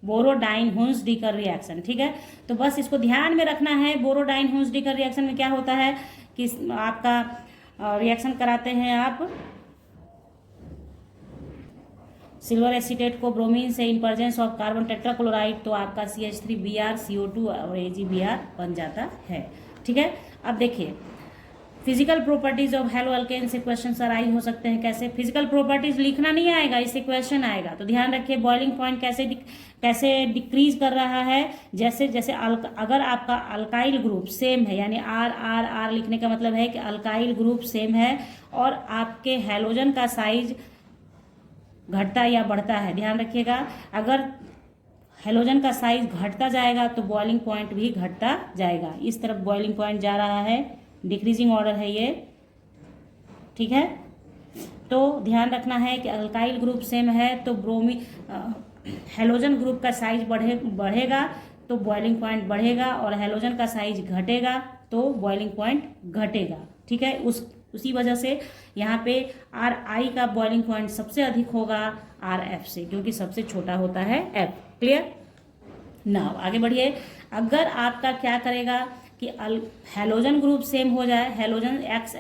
Borodin Hunsdiecker reaction, ठीक है। तो बस इसको ध्यान में रखना है। बोरोडाइन हुंसडीकर रिएक्शन में क्या होता है कि आपका रिएक्शन कराते हैं आप सिल्वर एसीटेट को ब्रोमीन से इन प्रेजेंस ऑफ कार्बन टेट्राक्लोराइड, तो आपका CH3Br CO2 और AgBr बन जाता है, ठीक है। अब देखिए physical properties of hello alkane से क्वेश्चन अराइज हो सकते हैं। कैसे, फिजिकल प्रॉपर्टीज लिखना नहीं आएगा, इससे क्वेश्चन आएगा। तो ध्यान रखिए बॉइलिंग पॉइंट कैसे डिक्रीज कर रहा है। जैसे जैसे अगर आपका अल्काइल ग्रुप सेम है, यानी R लिखने का मतलब है कि अल्काइल ग्रुप सेम है और आपके हैलोजन का साइज घटता या बढ़ता है। ध्यान रखिएगा, अगर हैलोजन का साइज घटता जाएगा तो बॉइलिंग पॉइंट भी घटता जाएगा। इस तरफ बॉइलिंग पॉइंट जा रहा है, डिक्रीजिंग ऑर्डर है ये, ठीक है। तो ध्यान रखना है कि अल्काइल ग्रुप सेम है तो हैलोजन ग्रुप का साइज बढ़ेगा तो बॉइलिंग पॉइंट बढ़ेगा, और हैलोजन का साइज घटेगा तो बॉइलिंग पॉइंट घटेगा, ठीक है। उसी वजह से यहाँ पे RI का बॉइलिंग पॉइंट सबसे अधिक होगा RF से, क्योंकि सबसे छोटा होता है F। क्लियर ना, आगे बढ़िए। अगर आपका क्या करेगा कि हैलोजन ग्रुप सेम हो जाए, हैलोजन X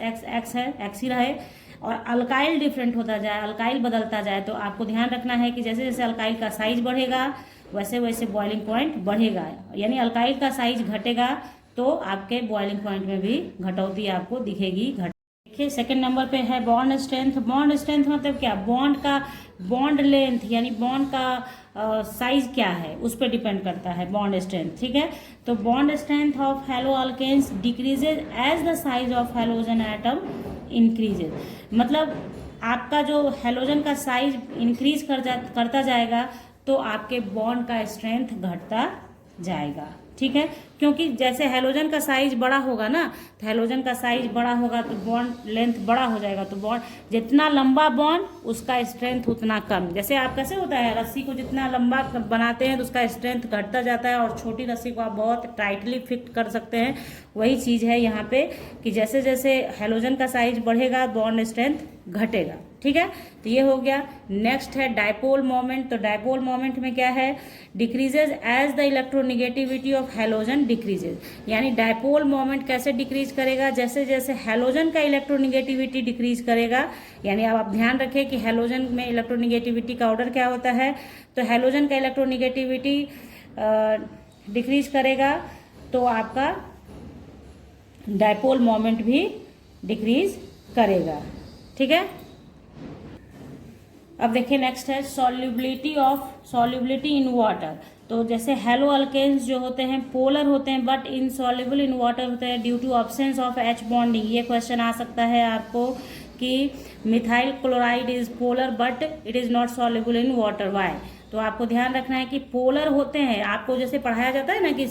है, X ही रहे, और अल्काइल डिफरेंट होता जाए, अल्काइल बदलता जाए, तो आपको ध्यान रखना है कि जैसे जैसे अल्काइल का साइज बढ़ेगा वैसे वैसे बॉइलिंग पॉइंट बढ़ेगा। यानी अल्काइल का साइज घटेगा तो आपके बॉइलिंग पॉइंट में भी घटौती आपको दिखेगी। देखिए सेकंड नंबर पे है बॉन्ड स्ट्रेंथ। बॉन्ड स्ट्रेंथ मतलब क्या, बॉन्ड लेंथ, यानी बॉन्ड का साइज क्या है उस पर डिपेंड करता है बॉन्ड स्ट्रेंथ, ठीक है। तो bond strength of halo alkanes decreases as the size of halogen atom increases. मतलब आपका जो हैलोजन का साइज इंक्रीज करता जाएगा तो आपके बॉन्ड का स्ट्रेंथ घटता जाएगा, ठीक है। क्योंकि जैसे हैलोजन का साइज बड़ा होगा ना, तो हैलोजन का साइज बड़ा होगा तो बॉन्ड लेंथ बड़ा हो जाएगा, तो बॉन्ड जितना लंबा बॉन्ड उसका स्ट्रेंथ उतना कम। जैसे आप कैसे होता है, रस्सी को जितना लंबा बनाते हैं तो उसका स्ट्रेंथ घटता जाता है, और छोटी रस्सी को आप बहुत टाइटली फिट कर सकते हैं। वही चीज़ है यहाँ पे कि जैसे जैसे हैलोजन का साइज बढ़ेगा बॉन्ड स्ट्रेंथ घटेगा, ठीक है। तो ये हो गया। नेक्स्ट है डायपोल मोमेंट। तो डायपोल मोमेंट में क्या है, decreases as the electronegativity of halogen decreases. यानी डायपोल मोमेंट कैसे डिक्रीज करेगा, जैसे जैसे हैलोजन का इलेक्ट्रोनिगेटिविटी डिक्रीज करेगा। यानी अब आप ध्यान रखें कि हैलोजन में इलेक्ट्रोनिगेटिविटी का ऑर्डर क्या होता है, तो हैलोजन का इलेक्ट्रोनिगेटिविटी डिक्रीज करेगा तो आपका डायपोल मोमेंट भी डिक्रीज करेगा, ठीक है। अब देखिए नेक्स्ट है सॉल्युबिलिटी इन वाटर। तो जैसे हेलो अल्केन्स जो होते हैं पोलर होते हैं बट इनसॉल्युबल इन वाटर होते हैं due to absence of H bonding. ये क्वेश्चन आ सकता है आपको कि methyl chloride is polar but it is not soluble in water, why. तो आपको ध्यान रखना है कि पोलर होते हैं, आपको जैसे पढ़ाया जाता है ना कि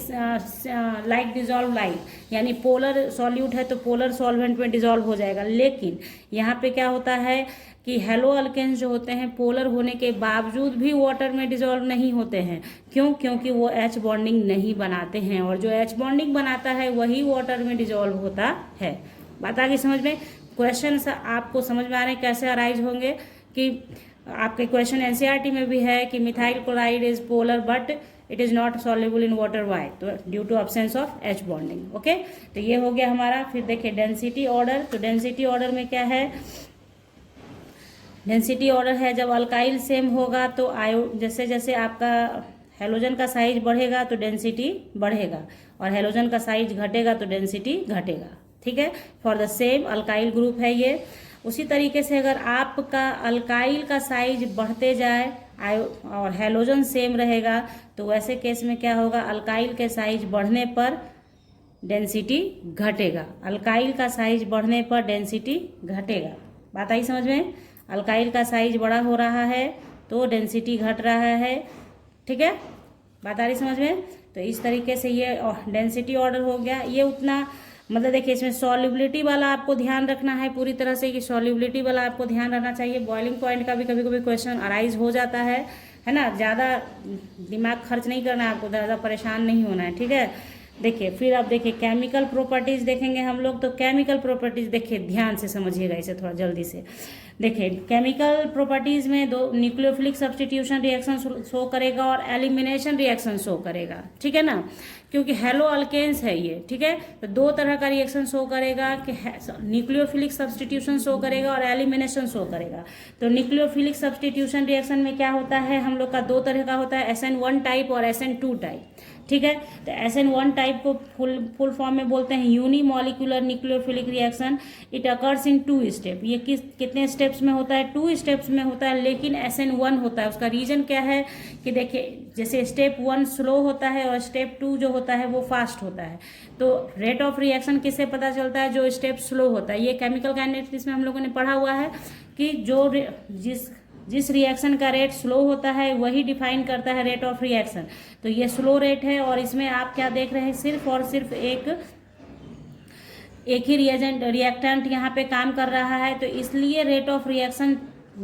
लाइक डिजॉल्व लाइक, यानी पोलर सॉल्यूट है तो पोलर सॉल्वेंट में डिजॉल्व हो जाएगा। लेकिन यहाँ पे क्या होता है कि हेलो अल्केन्स जो होते हैं पोलर होने के बावजूद भी वाटर में डिजॉल्व नहीं होते हैं। क्यों? क्योंकि वो H बॉन्डिंग नहीं बनाते हैं, और जो H बॉन्डिंग बनाता है वही वाटर में डिजॉल्व होता है। बात आ गई समझ में? क्वेश्चन आपको समझ में आ रहे हैं कैसे अराइज होंगे कि आपके क्वेश्चन एनसीईआरटी में भी है कि methyl chloride is polar but it is not soluble in water, why, तो due to absence of H bonding. Okay, तो ये हो गया हमारा। फिर देखिए डेंसिटी ऑर्डर। तो डेंसिटी ऑर्डर में क्या है, डेंसिटी ऑर्डर है जब अल्काइल सेम होगा तो जैसे जैसे आपका हेलोजन का साइज बढ़ेगा तो डेंसिटी बढ़ेगा, और हेलोजन का साइज घटेगा तो डेंसिटी घटेगा, ठीक है। For the same alkyl group है ये। उसी तरीके से अगर आपका अल्काइल का साइज बढ़ते जाए और हेलोजन सेम रहेगा तो वैसे केस में क्या होगा, अल्काइल के साइज बढ़ने पर डेंसिटी घटेगा। अल्काइल का साइज बढ़ने पर डेंसिटी घटेगा। बात आई समझ में? अल्काइल का साइज बड़ा हो रहा है तो डेंसिटी घट रहा है, ठीक है। बात आ रही समझ में? तो इस तरीके से ये डेंसिटी ऑर्डर हो गया। ये उतना मतलब देखिए इसमें सॉल्युबिलिटी वाला आपको ध्यान रखना है पूरी तरह से, कि सॉल्युबिलिटी वाला आपको ध्यान रखना चाहिए। बॉइलिंग पॉइंट का भी कभी कभी क्वेश्चन अराइज हो जाता है ना। ज़्यादा दिमाग खर्च नहीं करना है आपको, ज़्यादा परेशान नहीं होना है, ठीक है। देखिए फिर अब देखिए केमिकल प्रॉपर्टीज देखेंगे हम लोग। तो केमिकल प्रॉपर्टीज देखिए ध्यान से समझिएगा इसे थोड़ा जल्दी से। देखिए केमिकल प्रॉपर्टीज में दो न्यूक्लियोफिलिक सब्स्टिट्यूशन रिएक्शन शो करेगा और एलिमिनेशन रिएक्शन शो करेगा, ठीक है ना, क्योंकि हेलो अल्केन्स है ये, ठीक है। तो दो तरह का रिएक्शन शो करेगा कि न्यूक्लियोफिलिक सब्स्टिट्यूशन शो करेगा और एलिमिनेशन शो करेगा। तो न्यूक्लियोफिलिक सब्स्टिट्यूशन रिएक्शन में क्या होता है, हम लोग का दो तरह का होता है, SN1 टाइप और SN2 टाइप, ठीक है। तो SN1 टाइप को फुल फॉर्म में बोलते हैं unimolecular nucleophilic reaction. It occurs in 2 step. ये कितने स्टेप्स में होता है? 2 स्टेप्स में होता है, लेकिन SN1 होता है। उसका रीजन क्या है कि देखिए जैसे स्टेप 1 स्लो होता है और स्टेप 2 जो होता है वो फास्ट होता है। तो रेट ऑफ रिएक्शन किससे पता चलता है? जो स्टेप स्लो होता है। ये केमिकल काइनेटिक्स में हम लोगों ने पढ़ा हुआ है कि जो जिस रिएक्शन का रेट स्लो होता है वही डिफाइन करता है रेट ऑफ रिएक्शन। तो ये स्लो रेट है, और इसमें आप क्या देख रहे हैं, सिर्फ और सिर्फ एक ही रिएक्टेंट यहाँ पे काम कर रहा है, तो इसलिए रेट ऑफ रिएक्शन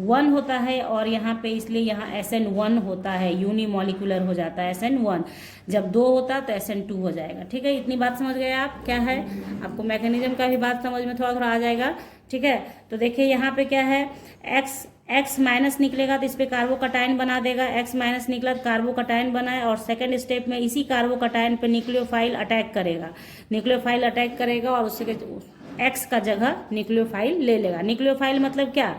1 होता है, और यहाँ पे इसलिए यहाँ SN1 होता है, यूनिमॉलिक्यूलर हो जाता है SN1। जब 2 होता तो SN2 हो जाएगा, ठीक है। इतनी बात समझ गए आप? क्या है आपको मैकेनिज्म का भी बात समझ में थोड़ा थोड़ा आ जाएगा, ठीक है। तो देखिए यहाँ पे क्या है, X माइनस निकलेगा तो इस पर कार्बोकटायन बना देगा। X माइनस निकला तो कार्बोकटायन बनाए, और सेकंड स्टेप में इसी कार्बोकटायन पे न्यूक्लियोफाइल अटैक करेगा। न्यूक्लियोफाइल अटैक करेगा और उसके X का जगह न्यूक्लियोफाइल ले लेगा। न्यूक्लियोफाइल मतलब क्या,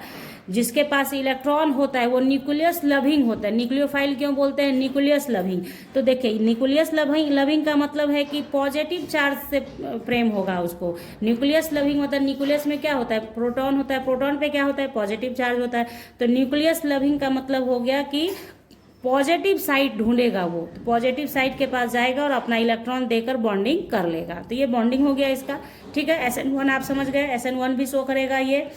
जिसके पास इलेक्ट्रॉन होता है वो न्यूक्लियस लविंग होता है। न्यूक्लियोफाइल क्यों बोलते हैं? Nucleus loving. तो देखिए न्यूक्लियस लविंग का मतलब है कि पॉजिटिव चार्ज से प्रेम होगा उसको। न्यूक्लियस लविंग मतलब न्यूक्लियस में क्या होता है, प्रोटॉन होता है, प्रोटॉन पे क्या होता है, पॉजिटिव चार्ज होता है। तो न्यूक्लियस लविंग का मतलब हो गया कि पॉजिटिव साइड ढूंढेगा वो, तो पॉजिटिव साइड के पास जाएगा और अपना इलेक्ट्रॉन देकर बॉन्डिंग कर लेगा। तो ये बॉन्डिंग हो गया इसका, ठीक है। SN1 आप समझ गए, SN1 भी शो करेगा ये।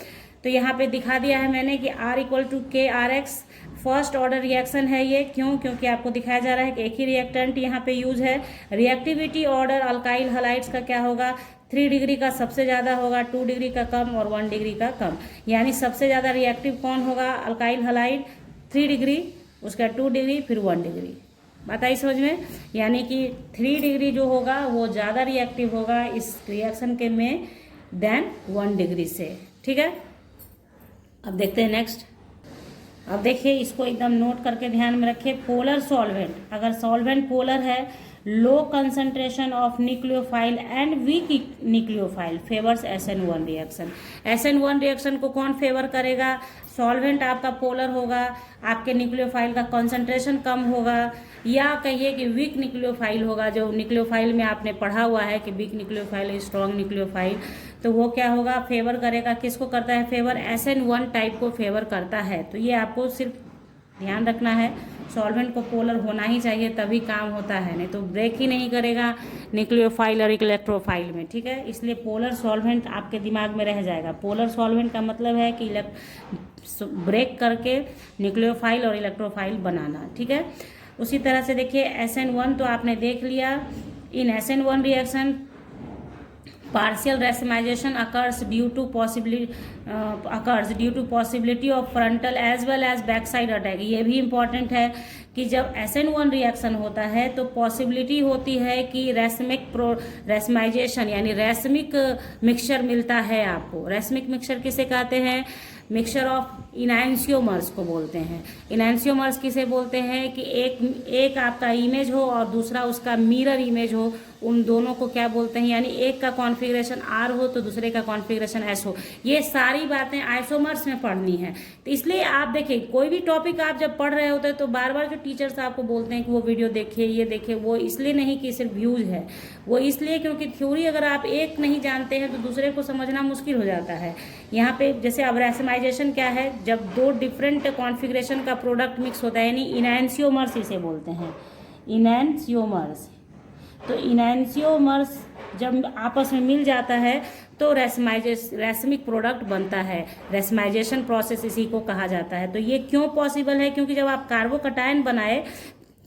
तो यहाँ पे दिखा दिया है मैंने कि R = KRX first order reaction है ये। क्यों? क्योंकि आपको दिखाया जा रहा है कि एक ही रिएक्टेंट यहाँ पे यूज है। रिएक्टिविटी ऑर्डर अल्काइल हलाइड्स का क्या होगा? 3 डिग्री का सबसे ज़्यादा होगा, 2 डिग्री का कम और 1 डिग्री का कम। यानी सबसे ज़्यादा रिएक्टिव कौन होगा? अल्काइल हलाइड 3 डिग्री, उसका 2 डिग्री, फिर 1 डिग्री। बात आई समझ में? यानी कि 3 डिग्री जो होगा वो ज़्यादा रिएक्टिव होगा इस रिएक्शन के में देन 1 डिग्री से। ठीक है, अब देखते हैं नेक्स्ट। अब देखिए, इसको एकदम नोट करके ध्यान में रखिए। पोलर सॉल्वेंट, अगर सॉल्वेंट पोलर है, low concentration of nucleophile and weak nucleophile favours SN1 reaction. SN1 reaction को कौन फेवर करेगा? सॉल्वेंट आपका पोलर होगा, आपके न्यूक्लियोफाइल का कंसंट्रेशन कम होगा, या कहिए कि वीक न्यूक्लियोफाइल होगा। जो न्यूक्लियोफाइल में आपने पढ़ा हुआ है कि वीक न्यूक्लियोफाइल स्ट्रॉन्ग न्यूक्लियोफाइल, तो वो क्या होगा? फेवर करेगा। किसको करता है फेवर? SN1 टाइप को फेवर करता है। तो ये आपको सिर्फ ध्यान रखना है, सॉल्वेंट को पोलर होना ही चाहिए तभी काम होता है, नहीं तो ब्रेक ही नहीं करेगा न्यूक्लियोफाइल और इलेक्ट्रोफाइल में। ठीक है, इसलिए पोलर सॉल्वेंट आपके दिमाग में रह जाएगा। पोलर सॉल्वेंट का मतलब है कि ब्रेक करके न्यूक्लियोफाइल और इलेक्ट्रोफाइल बनाना। ठीक है, उसी तरह से देखिए SN1 तो आपने देख लिया। इन SN1 reaction partial racemization occurs due to possibility of frontal as well as backside attack। ये भी इम्पॉर्टेंट है कि जब SN1 रिएक्शन होता है तो पॉसिबिलिटी होती है कि रैसमाइजेशन यानी रैसमिक मिक्सचर मिलता है आपको। रैसमिक मिक्सचर किसे कहते हैं? मिक्सचर ऑफ इनैंशियोमर्स को बोलते हैं। इनैंशियोमर्स किसे बोलते हैं? कि एक आपका इमेज हो और दूसरा उसका मिरर इमेज हो, उन दोनों को क्या बोलते हैं? यानी एक का कॉन्फ़िगरेशन R हो तो दूसरे का कॉन्फ़िगरेशन S हो। ये सारी बातें आइसोमर्स में पढ़नी है। तो इसलिए आप देखिए, कोई भी टॉपिक आप जब पढ़ रहे होते हैं तो बार बार जो टीचर्स आपको बोलते हैं कि वो वीडियो देखिए, ये देखिए, वो इसलिए नहीं कि सिर्फ व्यूज है, वो इसलिए क्योंकि थ्योरी अगर आप एक नहीं जानते हैं तो दूसरे को समझना मुश्किल हो जाता है। यहाँ पे जैसे अब रैसमाइजेशन क्या है? जब 2 डिफरेंट कॉन्फ़िगरेशन का प्रोडक्ट मिक्स होता है, यानी इनैंशियोमर्स इसे बोलते हैं, इनैंशियोमर्स। तो इनैंशियोमर्स जब आपस में मिल जाता है तो रैसमिक प्रोडक्ट बनता है। रैसमाइजेशन प्रोसेस इसी को कहा जाता है। तो ये क्यों पॉसिबल है? क्योंकि जब आप कार्बोकटायन बनाए,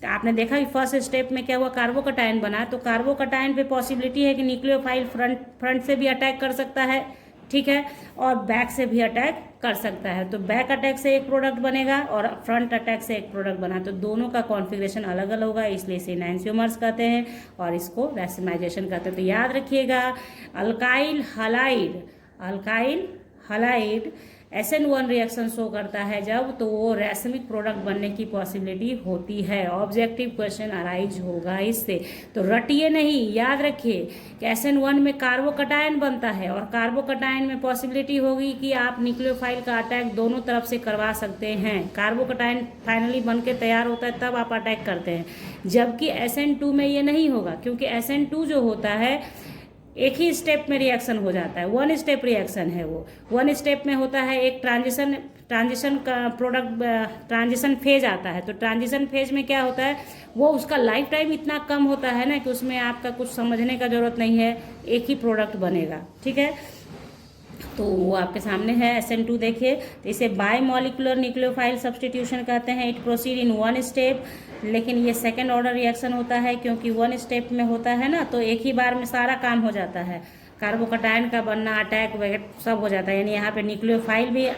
आपने देखा कि फर्स्ट स्टेप में क्या हुआ? कार्बोकटायन बना, तो कार्बोकटायन पे पॉसिबिलिटी है कि न्यूक्लियोफाइल फ्रंट से भी अटैक कर सकता है, ठीक है, और बैक से भी अटैक कर सकता है। तो बैक अटैक से एक प्रोडक्ट बनेगा और फ्रंट अटैक से एक प्रोडक्ट बना, तो दोनों का कॉन्फ़िगरेशन अलग अलग होगा, इसलिए इसे एनांशियोमर्स कहते हैं और इसको रैसमाइजेशन कहते हैं। तो याद रखिएगा, alkyl halide SN1 reaction show करता है जब, तो वो रैसमिक प्रोडक्ट बनने की पॉसिबिलिटी होती है। ऑब्जेक्टिव क्वेश्चन अराइज होगा इससे, तो रटिए नहीं, याद रखिए कि SN1 में कार्बोकटायन बनता है और कार्बोकटायन में पॉसिबिलिटी होगी कि आप न्यूक्लियोफाइल का अटैक दोनों तरफ से करवा सकते हैं। कार्बोकटायन फाइनली बन के तैयार होता है तब आप अटैक करते हैं, जबकि SN2 में ये नहीं होगा, क्योंकि SN2 जो होता है एक ही स्टेप में रिएक्शन हो जाता है, 1 स्टेप रिएक्शन है वो। 1 स्टेप में होता है एक ट्रांजिशन का प्रोडक्ट, ट्रांजिशन फेज आता है। तो ट्रांजिशन फेज में क्या होता है, वो उसका लाइफ टाइम इतना कम होता है ना कि उसमें आपका कुछ समझने का जरूरत नहीं है, एक ही प्रोडक्ट बनेगा। ठीक है, तो वो आपके सामने है SN2। देखिए, तो इसे बायमॉलिक्यूलर न्यूक्लियोफाइल सब्सटीट्यूशन कहते हैं। इट प्रोसीड इन 1 स्टेप, लेकिन ये सेकेंड ऑर्डर रिएक्शन होता है, क्योंकि 1 स्टेप में होता है ना, तो एक ही बार में सारा काम हो जाता है। कार्बोकटायन का बनना, अटैक वगैरह सब हो जाता है, यानी यहाँ पे न्यूक्लियोफाइल भी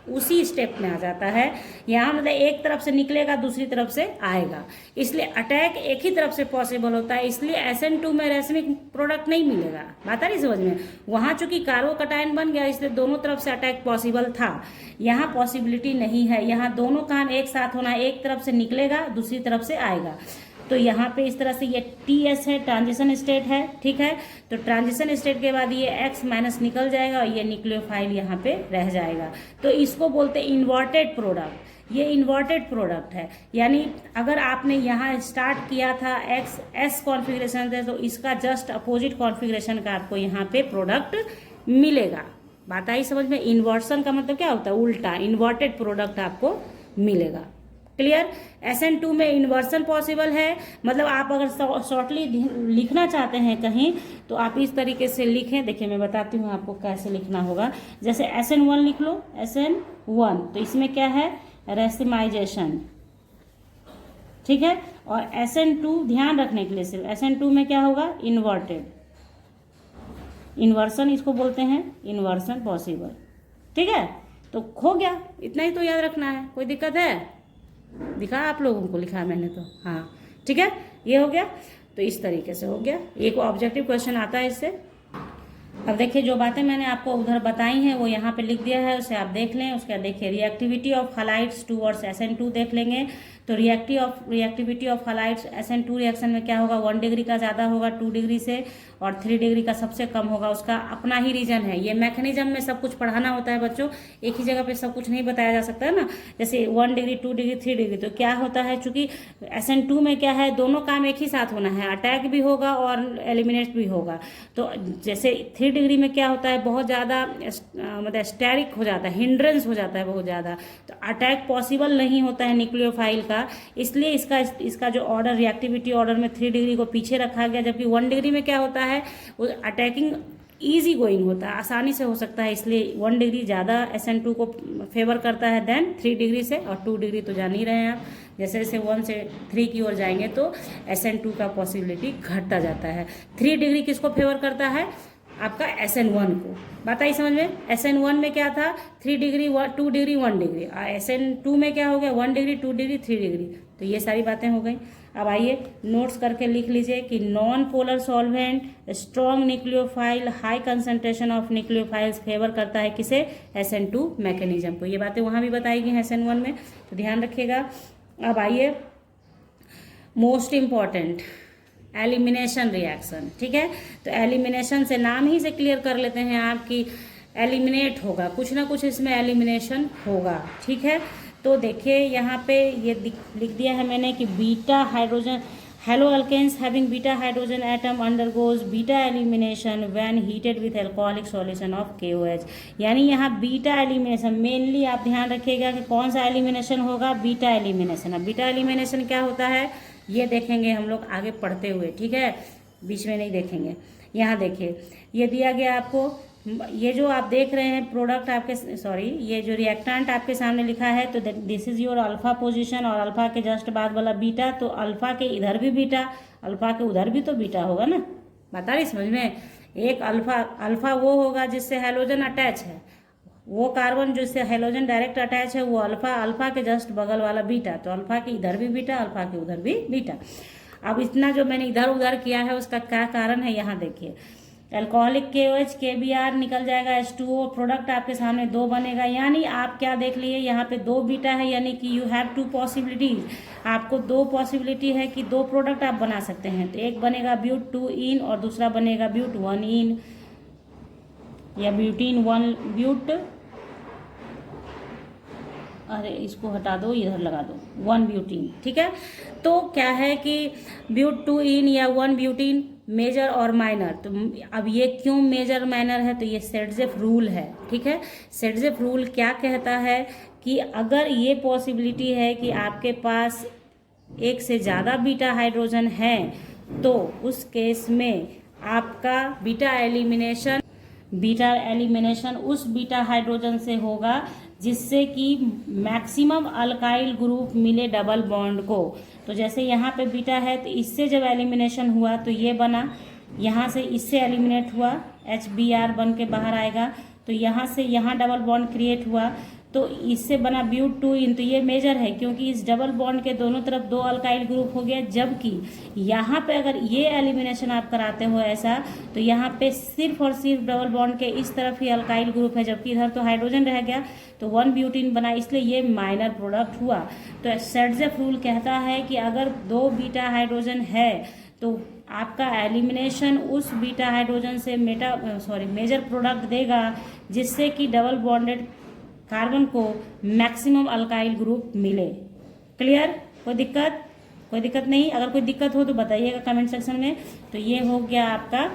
उसी स्टेप में आ जाता है। यहाँ मतलब एक तरफ से निकलेगा, दूसरी तरफ से आएगा, इसलिए अटैक एक ही तरफ से पॉसिबल होता है। इसलिए SN2 में रैसमिक प्रोडक्ट नहीं मिलेगा। बात आ रही समझ में? वहाँ चूंकि कार्बोकटायन बन गया, इसलिए दोनों तरफ से अटैक पॉसिबल था। यहाँ पॉसिबिलिटी नहीं है, यहाँ दोनों काम एक साथ होना, एक तरफ से निकलेगा, दूसरी तरफ से आएगा। तो यहाँ पे इस तरह से ये TS है, ट्रांजिशन स्टेट है, ठीक है। तो ट्रांजिशन स्टेट के बाद ये X माइनस निकल जाएगा और ये न्यूक्लियोफाइल यहाँ पे रह जाएगा। तो इसको बोलते हैं इन्वर्टेड प्रोडक्ट। ये इन्वर्टेड प्रोडक्ट है, यानी अगर आपने यहाँ स्टार्ट किया था XS कॉन्फ़िगरेशन से, तो इसका जस्ट अपोजिट कॉन्फ़िगरेशन का आपको यहाँ पे प्रोडक्ट मिलेगा। बात आई समझ में? इन्वर्सन का मतलब क्या होता है? उल्टा, इन्वर्टेड प्रोडक्ट आपको मिलेगा। क्लियर? SN2 में इन्वर्सन पॉसिबल है, मतलब आप अगर शॉर्टली लिखना चाहते हैं कहीं तो आप इस तरीके से लिखें। देखिए मैं बताती हूँ आपको कैसे लिखना होगा। जैसे SN1 लिख लो, SN1, तो इसमें क्या है? रेसिमाइजेशन, ठीक है। और SN2 ध्यान रखने के लिए सिर्फ SN2 में क्या होगा, इन्वर्टेड, इन्वर्सन इसको बोलते हैं, इन्वर्सन पॉसिबल, ठीक है। तो हो गया, इतना ही तो याद रखना है। कोई दिक्कत है? दिखा आप लोगों को, लिखा मैंने तो, हाँ ठीक है, ये हो गया। तो इस तरीके से हो गया, एक ऑब्जेक्टिव क्वेश्चन आता है इससे। अब देखिए जो बातें मैंने आपको उधर बताई हैं वो यहाँ पे लिख दिया है, उसे आप देख लें। उसके बाद देखिए reactivity of halides towards SN2 देख लेंगे। तो reactivity of halides SN2 reaction में क्या होगा, 1 डिग्री का ज़्यादा होगा 2 डिग्री से, और 3 डिग्री का सबसे कम होगा। उसका अपना ही रीजन है। ये मैकेनिज्म में सब कुछ पढ़ाना होता है बच्चों, एक ही जगह पे सब कुछ नहीं बताया जा सकता है ना। जैसे 1 डिग्री 2 डिग्री 3 डिग्री, तो क्या होता है, चूंकि SN2 में क्या है, दोनों काम एक ही साथ होना है, अटैक भी होगा और एलिमिनेट भी होगा। तो जैसे 3 डिग्री में क्या होता है, बहुत ज़्यादा मतलब स्टेरिक हो जाता है, हिंड्रेंस हो जाता है बहुत ज़्यादा, तो अटैक पॉसिबल नहीं होता है न्यूक्लियोफाइल का। इसलिए इसका जो ऑर्डर, रिएक्टिविटी ऑर्डर में 3 डिग्री को पीछे रखा गया। जबकि 1 डिग्री में क्या होता है, वो अटैकिंग ईजी गोइंग होता है, आसानी से हो सकता है। इसलिए 1 डिग्री ज़्यादा SN2 को फेवर करता है देन 3 डिग्री से। और 2 डिग्री तो जान ही रहे हैं आप, जैसे जैसे 1 से 3 की ओर जाएंगे तो SN2 का पॉसिबिलिटी घटता जाता है। 3 डिग्री किसको फेवर करता है, आपका SN1 को। बात आई समझ में? SN1 में क्या था, 3 डिग्री 2 डिग्री 1 डिग्री, और SN2 में क्या हो गया, 1 डिग्री 2 डिग्री 3 डिग्री। तो ये सारी बातें हो गई। अब आइए नोट्स करके लिख लीजिए कि non polar solvent, strong nucleophile, high concentration of nucleophiles favour करता है किसे, SN2 मैकेनिज्म को। ये बातें वहाँ भी बताई गई हैं SN1 में, तो ध्यान रखिएगा। अब आइए मोस्ट इम्पॉर्टेंट, एलिमिनेशन रिएक्शन, ठीक है। तो एलिमिनेशन से नाम ही से क्लियर कर लेते हैं आप कि एलिमिनेट होगा, कुछ ना कुछ इसमें एलिमिनेशन होगा, ठीक है। तो देखिए यहाँ पे ये लिख दिया है मैंने कि beta hydrogen, halo alkanes having beta hydrogen atom undergoes beta elimination when heated with alcoholic solution of KOH। यानी यहाँ बीटा एलिमिनेशन, मेनली आप ध्यान रखिएगा कि कौन सा एलिमिनेशन होगा, बीटा एलिमिनेशन। अब बीटा एलिमिनेशन क्या होता है ये देखेंगे हम लोग आगे पढ़ते हुए, ठीक है, बीच में नहीं देखेंगे। यहाँ देखिए ये दिया गया आपको, ये जो आप देख रहे हैं प्रोडक्ट आपके, सॉरी ये जो रिएक्टेंट आपके सामने लिखा है, तो this is your alpha position, और अल्फा के जस्ट बाद वाला बीटा। तो अल्फा के इधर भी बीटा, अल्फा के उधर भी तो बीटा होगा ना, बता रही समझ में। एक अल्फा वो होगा जिससे हैलोजन अटैच है, वो कार्बन जिससे हैलोजन डायरेक्ट अटैच है वो अल्फा, अल्फा के जस्ट बगल वाला बीटा। तो अल्फा के इधर भी बीटा, अल्फा के उधर भी बीटा। अब इतना जो मैंने इधर उधर किया है उसका क्या कारण है, यहाँ देखिए अल्कोहलिक KOH KBr निकल जाएगा, H2O, प्रोडक्ट आपके सामने 2 बनेगा। यानी आप क्या देख लिए, यहाँ पे 2 बीटा है, यानी कि यू हैव 2 पॉसिबिलिटीज, आपको 2 पॉसिबिलिटी है कि 2 प्रोडक्ट आप बना सकते हैं। तो एक बनेगा ब्यूट 2 इन और दूसरा बनेगा ब्यूट 1 इन, या ब्यूटीन 1 ब्यूट, अरे इसको हटा दो, इधर लगा दो 1 ब्यूटीन, ठीक है। तो क्या है कि ब्यूट 2 इन या 1 ब्यूटीन, मेजर और माइनर। तो अब ये क्यों मेजर माइनर है, तो ये सेडजेफ रूल है, ठीक है। सेडजेफ रूल क्या कहता है कि अगर ये पॉसिबिलिटी है कि आपके पास एक से ज़्यादा बीटा हाइड्रोजन है, तो उस केस में आपका बीटा एलिमिनेशन उस बीटा हाइड्रोजन से होगा जिससे कि मैक्सिमम अल्काइल ग्रुप मिले डबल बॉन्ड को। तो जैसे यहाँ पे बीटा है तो इससे जब एलिमिनेशन हुआ तो ये बना, यहाँ से इससे एलिमिनेट हुआ HBr बन के बाहर आएगा, तो यहाँ से यहाँ डबल बॉन्ड क्रिएट हुआ, तो इससे बना ब्यूट 2 इन। तो ये मेजर है क्योंकि इस डबल बॉन्ड के दोनों तरफ 2 अल्काइल ग्रुप हो गया। जबकि यहाँ पे अगर ये एलिमिनेशन आप कराते हो ऐसा, तो यहाँ पे सिर्फ और सिर्फ डबल बॉन्ड के इस तरफ ही अल्काइल ग्रुप है, जबकि इधर तो हाइड्रोजन रह गया, तो 1 ब्यूटीन बना, इसलिए ये माइनर प्रोडक्ट हुआ। तो सेडजेफ रूल कहता है कि अगर 2 बीटा हाइड्रोजन है तो आपका एलिमिनेशन उस बीटा हाइड्रोजन से मेजर प्रोडक्ट देगा जिससे कि डबल बॉन्डेड कार्बन को मैक्सिमम अल्काइल ग्रुप मिले। क्लियर? कोई दिक्कत नहीं? अगर कोई दिक्कत हो तो बताइएगा कमेंट सेक्शन में। तो ये हो गया आपका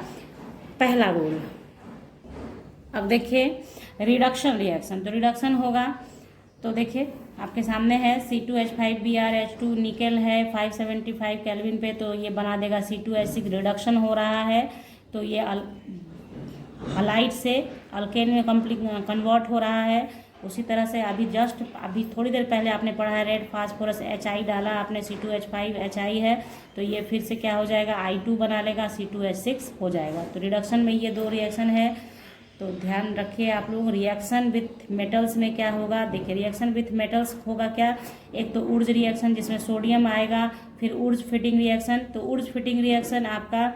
पहला रूल। अब देखिए रिडक्शन रिएक्शन, तो रिडक्शन होगा तो देखिए आपके सामने है C2H5Br, H2 निकेल है 575 केल्विन पे, तो ये बना देगा C2H6, रिडक्शन हो रहा है, तो ये हलाइड से अल्केन में कन्वर्ट हो रहा है। उसी तरह से अभी थोड़ी देर पहले आपने पढ़ा है रेड फास्फोरस HI डाला आपने, C2H5 HI है, तो ये फिर से क्या हो जाएगा, I2 बना लेगा, C2H6 हो जाएगा। तो रिडक्शन में ये 2 रिएक्शन है, तो ध्यान रखिए आप लोग। रिएक्शन विथ मेटल्स में क्या होगा, देखिए रिएक्शन विथ मेटल्स होगा क्या, एक तो ऊर्ज रिएक्शन जिसमें सोडियम आएगा, फिर ऊर्ज फिटिंग रिएक्शन, तो ऊर्ज फिटिंग रिएक्शन आपका,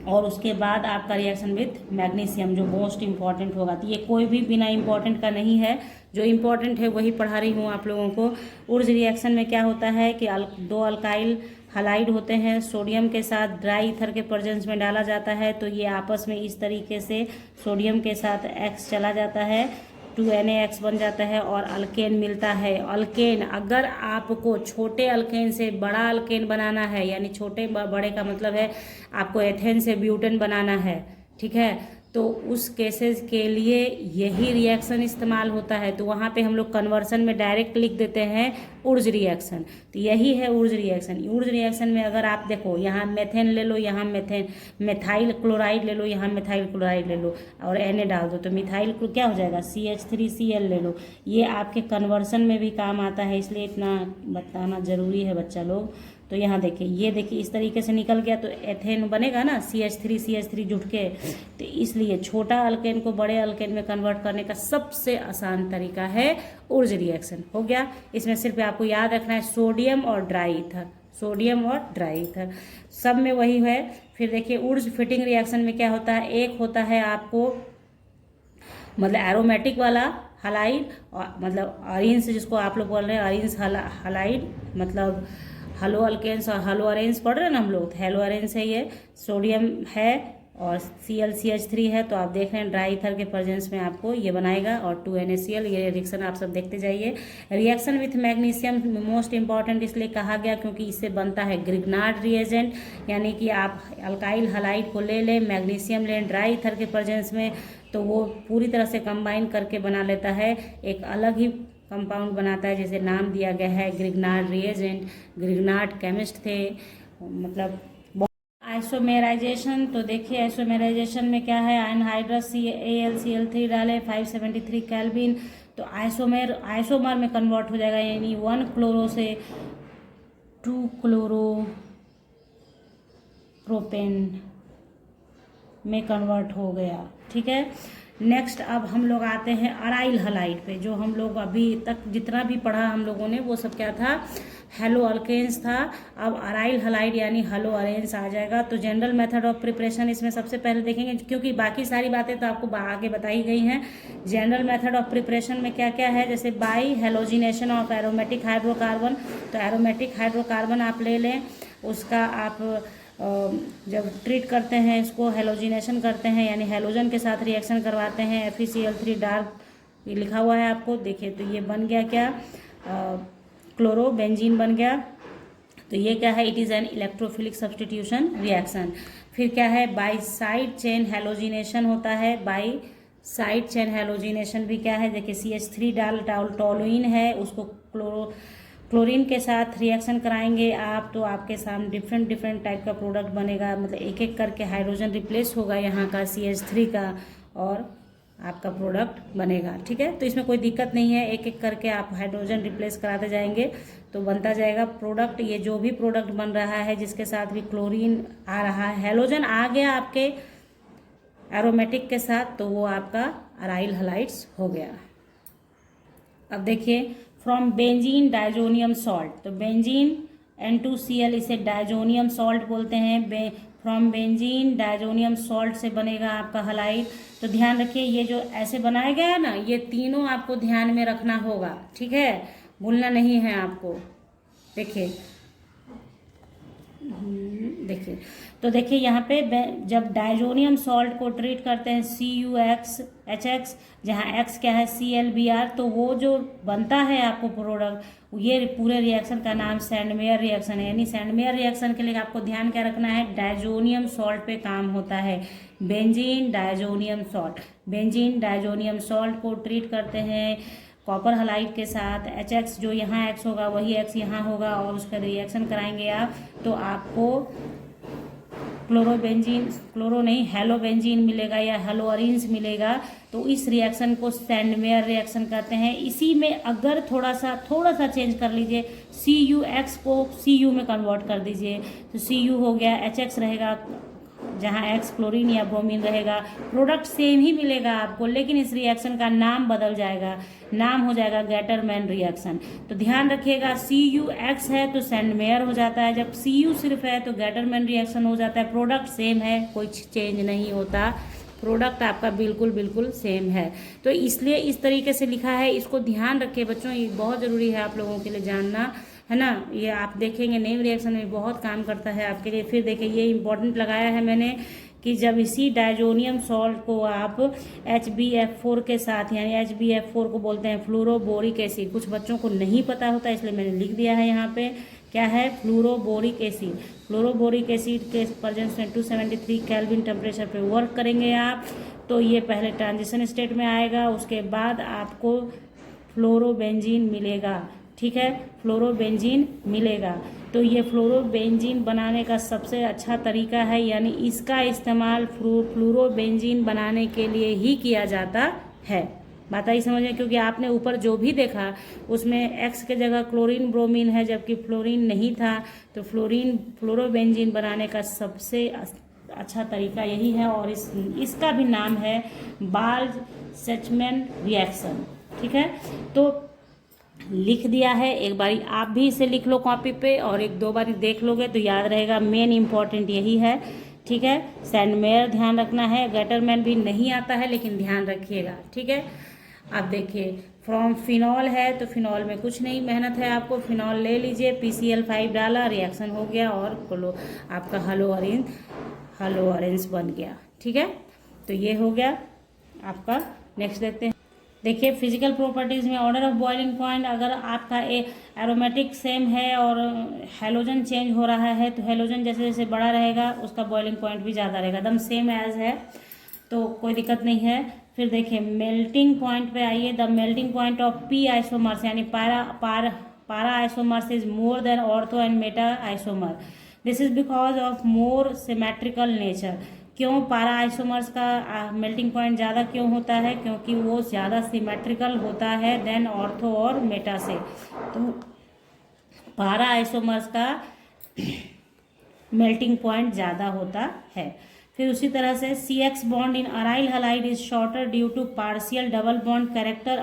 और उसके बाद आपका रिएक्शन विथ मैग्नीशियम जो मोस्ट इंपॉर्टेंट होगा। तो ये कोई भी बिना इंपॉर्टेंट का नहीं है, जो इंपॉर्टेंट है वही पढ़ा रही हूँ आप लोगों को। ऊर्ज रिएक्शन में क्या होता है कि 2 अल्काइल हलाइड होते हैं, सोडियम के साथ ड्राई ईथर के प्रेजेंस में डाला जाता है, तो ये आपस में इस तरीके से सोडियम के साथ X चला जाता है, 2NaX बन जाता है और अल्केन मिलता है। अल्केन, अगर आपको छोटे अल्केन से बड़ा अल्केन बनाना है, यानी छोटे बड़े का मतलब है आपको एथेन से ब्यूटेन बनाना है, ठीक है, तो उस केसेस के लिए यही रिएक्शन इस्तेमाल होता है। तो वहाँ पे हम लोग कन्वर्सन में डायरेक्ट लिख देते हैं ऊर्ज रिएक्शन, तो यही है ऊर्ज रिएक्शन। ऊर्ज रिएक्शन में अगर आप देखो, यहाँ मेथेन ले लो, यहाँ मेथाइल क्लोराइड ले लो, यहाँ मेथाइल क्लोराइड ले लो और Na डाल दो, तो मिथाइल क्या हो जाएगा, CH3Cl ले लो। ये आपके कन्वर्सन में भी काम आता है, इसलिए इतना बताना जरूरी है बच्चा लोग। तो यहाँ देखिए, ये देखिए इस तरीके से निकल गया, तो एथेन बनेगा ना, CH3 जुट के। तो इसलिए छोटा अल्केन को बड़े अल्केन में कन्वर्ट करने का सबसे आसान तरीका है ऊर्ज रिएक्शन। हो गया, इसमें सिर्फ आपको याद रखना है सोडियम और ड्राई ईथर, सोडियम और ड्राई ईथर, सब में वही है। फिर देखिए ऊर्ज फिटिंग रिएक्शन में क्या होता है, एक होता है आपको मतलब एरोमेटिक वाला हलाइड, मतलब अरेंस जिसको आप लोग बोल रहे हैं, अरेंस हलाइड, मतलब हेलो अल्केन्स और हेलो अरेंस पढ़ रहे हैं ना हम लोग, हेलो अरेंस है, ये सोडियम है और ClCH3 है, तो आप देख रहे हैं ड्राई ईथर के प्रेजेंस में आपको ये बनाएगा, और 2NaCl। ये रिएक्शन आप सब देखते जाइए। Reaction with magnesium most important इसलिए कहा गया क्योंकि इससे बनता है ग्रिग्नार्ड रिएजेंट, यानी कि आप अल्काइल हलाइड को ले लें, मैग्नीशियम लें ड्राई ईथर के प्रेजेंस में, तो वो पूरी तरह से कंबाइन करके बना लेता है, एक अलग ही कंपाउंड बनाता है, जैसे नाम दिया गया है ग्रिग्नार्ड रिएजेंट। ग्रिग्नार्ड केमिस्ट थे, मतलब आइसोमेराइजेशन। तो देखिए आइसोमेराइजेशन में क्या है, एनहाइड्रस AlCl3 डाले 573 केल्विन, तो आइसोमर में कन्वर्ट हो जाएगा, यानी 1 क्लोरो से 2 क्लोरो प्रोपेन में कन्वर्ट हो गया, ठीक है। नेक्स्ट अब हम लोग आते हैं अराइल हलाइड पे, जो हम लोग अभी तक जितना भी पढ़ा हम लोगों ने वो सब क्या था, हेलो अल्केन्स था। अब अराइल हलाइड यानी हेलो अरेंस आ जाएगा। तो जनरल मेथड ऑफ प्रिपरेशन इसमें सबसे पहले देखेंगे, क्योंकि बाकी सारी बातें तो आपको आगे बताई गई हैं। जनरल मेथड ऑफ प्रिपरेशन में क्या क्या है, जैसे by halogenation of aromatic hydrocarbon, तो एरोमेटिक हाइड्रोकार्बन आप ले लें, उसका आप जब ट्रीट करते हैं, इसको हेलोजिनेशन करते हैं, यानी हेलोजन के साथ रिएक्शन करवाते हैं, FeCl3 डार्क ये लिखा हुआ है आपको, देखिए तो ये बन गया क्या, क्लोरोबेंजीन बन गया। तो ये क्या है, it is an electrophilic substitution reaction. फिर क्या है, बाई साइड चेन हेलोजिनेशन होता है, बाई साइड चेन हेलोजिनेशन भी क्या है, देखिए CH3 डाल टोलुइन है, उसको क्लोरीन के साथ रिएक्शन कराएंगे आप, तो आपके सामने डिफरेंट टाइप का प्रोडक्ट बनेगा, मतलब एक एक करके हाइड्रोजन रिप्लेस होगा यहाँ का CH3 का, और आपका प्रोडक्ट बनेगा, ठीक है। तो इसमें कोई दिक्कत नहीं है, एक एक करके आप हाइड्रोजन रिप्लेस कराते जाएंगे तो बनता जाएगा प्रोडक्ट। ये जो भी प्रोडक्ट बन रहा है जिसके साथ भी क्लोरीन आ रहा है, हेलोजन आ गया आपके एरोमेटिक के साथ, तो वो आपका अराइल हलाइड्स हो गया। अब देखिए फ्रॉम बेंजीन डाइजोनियम सॉल्ट, तो बेंजीन N2Cl इसे डाइजोनियम सॉल्ट बोलते हैं। फ्रॉम बेंजीन डाइजोनियम सॉल्ट से बनेगा आपका हलाइड। तो ध्यान रखिए ये जो ऐसे बनाया गया है ना, ये तीनों आपको ध्यान में रखना होगा, ठीक है, भूलना नहीं है आपको। देखिए तो देखिए यहाँ पे जब डाइजोनियम सॉल्ट को ट्रीट करते हैं CuHX, जहाँ X क्या है ClBr, तो वो जो बनता है आपको प्रोडक्ट, ये पूरे रिएक्शन का नाम सैंडमेयर रिएक्शन है। यानी सैंडमेयर रिएक्शन के लिए आपको ध्यान क्या रखना है, डाइजोनियम सॉल्ट पे काम होता है, benzene diazonium salt. Benzene diazonium salt को ट्रीट करते हैं कॉपर हलाइड के साथ, HX जो यहाँ X होगा वही X यहाँ होगा, और उसका रिएक्शन कराएंगे आप, तो आपको क्लोरोबेंजीन, क्लोरो नहीं हेलोबेंजीन मिलेगा या हेलोअरीन्स मिलेगा, तो इस रिएक्शन को सैंडमेयर रिएक्शन कहते हैं। इसी में अगर थोड़ा सा चेंज कर लीजिए, CuX को Cu में कन्वर्ट कर दीजिए, तो Cu हो गया, HX रहेगा, जहाँ X क्लोरीन या ब्रोमीन रहेगा, प्रोडक्ट सेम ही मिलेगा आपको, लेकिन इस रिएक्शन का नाम बदल जाएगा, नाम हो जाएगा गैटरमैन रिएक्शन। तो ध्यान रखिएगा, CuX है तो सैंडमेयर हो जाता है, जब Cu सिर्फ है तो गैटरमैन रिएक्शन हो जाता है। प्रोडक्ट सेम है, कोई चेंज नहीं होता, प्रोडक्ट आपका बिल्कुल सेम है। तो इसलिए इस तरीके से लिखा है, इसको ध्यान रखिए बच्चों, ये बहुत ज़रूरी है आप लोगों के लिए जानना, है ना। ये आप देखेंगे नेम रिएक्शन में बहुत काम करता है आपके लिए। फिर देखिए ये इंपॉर्टेंट लगाया है मैंने कि जब इसी डायजोनियम सॉल्ट को आप HbF4 के साथ, यानी HbF4 को बोलते हैं फ्लोरोबोरिक एसिड, कुछ बच्चों को नहीं पता होता इसलिए मैंने लिख दिया है यहाँ पे, क्या है, फ्लोरोबोरिक एसिड। फ्लोरोबोरिक एसिड के प्रेजेंस में 273 केल्विन टेम्परेचर पे वर्क करेंगे आप, तो ये पहले ट्रांजिशन स्टेट में आएगा, उसके बाद आपको फ्लोरोबेंजीन मिलेगा, ठीक है, फ्लोरोबेंजीन मिलेगा। तो ये फ्लोरोबेंजीन बनाने का सबसे अच्छा तरीका है, यानी इसका इस्तेमाल फ्लोरोबेंजीन बनाने के लिए ही किया जाता है। बात आई समझ में, क्योंकि आपने ऊपर जो भी देखा उसमें X के जगह क्लोरीन ब्रोमीन है, जबकि फ्लोरीन नहीं था, तो फ्लोरोबेंजीन बनाने का सबसे अच्छा तरीका यही है, और इसका भी नाम है बाल्ज-सेचमैन रिएक्शन, ठीक है। तो लिख दिया है, एक बारी आप भी इसे लिख लो कॉपी पे, और एक दो बारी देख लोगे तो याद रहेगा। मेन इंपॉर्टेंट यही है, ठीक है। सैंडमेयर ध्यान रखना है, गैटरमैन भी नहीं आता है लेकिन ध्यान रखिएगा, ठीक है। अब देखिए फ्रॉम फिनॉल है, तो फिनॉल में कुछ नहीं मेहनत है आपको, फिनॉल ले लीजिए, PCl5 डाला, रिएक्शन हो गया और आपका हेलोअरेंस बन गया, ठीक है। तो ये हो गया आपका। नेक्स्ट देखते हैं, देखिए फिजिकल प्रॉपर्टीज़ में ऑर्डर ऑफ बॉइलिंग पॉइंट, अगर आपका एरोमेटिक सेम है और हेलोजन चेंज हो रहा है, तो हेलोजन जैसे जैसे बड़ा रहेगा उसका बॉइलिंग पॉइंट भी ज़्यादा रहेगा, एकदम सेम एज है तो कोई दिक्कत नहीं है। फिर देखिए मेल्टिंग पॉइंट पे आइए, the melting point of P isomers, यानी पारा isomers is more than ortho and Meta isomer, this is because of more symmetrical nature. क्यों पारा आइसोमर्स का मेल्टिंग पॉइंट ज़्यादा क्यों होता है, क्योंकि वो ज़्यादा सिमेट्रिकल होता है देन ऑर्थो और मेटा से, तो पारा आइसोमर्स का मेल्टिंग पॉइंट ज़्यादा होता है। फिर उसी तरह से CX bond in aryl halide is shorter due to partial double bond character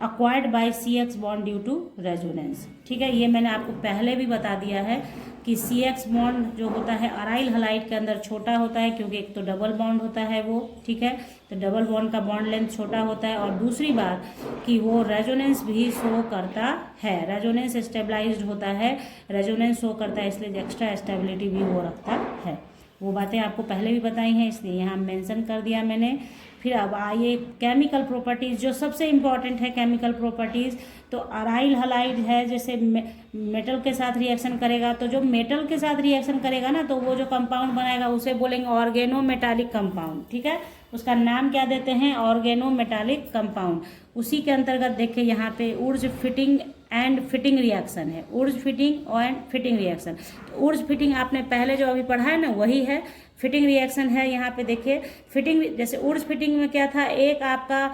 acquired by CX bond due to resonance, ठीक है। ये मैंने आपको पहले भी बता दिया है कि CX बॉन्ड जो होता है अराइल हलाइड के अंदर छोटा होता है, क्योंकि एक तो डबल बॉन्ड होता है वो, ठीक है, तो डबल बॉन्ड का बॉन्ड लेंथ छोटा होता है, और दूसरी बात कि वो रेजोनेंस भी शो करता है, रेजोनेंस स्टेबलाइज्ड होता है, रेजोनेंस शो करता है, इसलिए एक्स्ट्रा स्टेबिलिटी भी वो रखता है। वो बातें आपको पहले भी बताई हैं, इसलिए यहाँ मेंशन कर दिया मैंने। फिर अब आइए केमिकल प्रॉपर्टीज़, जो सबसे इम्पॉर्टेंट है केमिकल प्रॉपर्टीज़, तो अराइल हलाइड है, जैसे मेटल के साथ रिएक्शन करेगा, तो जो मेटल के साथ रिएक्शन करेगा ना, तो वो जो कंपाउंड बनाएगा उसे बोलेंगे ऑर्गेनोमेटालिक कंपाउंड, ठीक है। उसका नाम क्या देते हैं, ऑर्गेनोमेटालिक कंपाउंड। उसी के अंतर्गत देखिए यहाँ पे Wurtz Fittig and Fittig reaction है, Wurtz Fittig and Fittig reaction. तो ऊर्ज फिटिंग आपने पहले जो अभी पढ़ा है ना वही है, फिटिंग रिएक्शन है। यहाँ पे देखिए फिटिंग, जैसे ऊर्ज फिटिंग में क्या था, एक आपका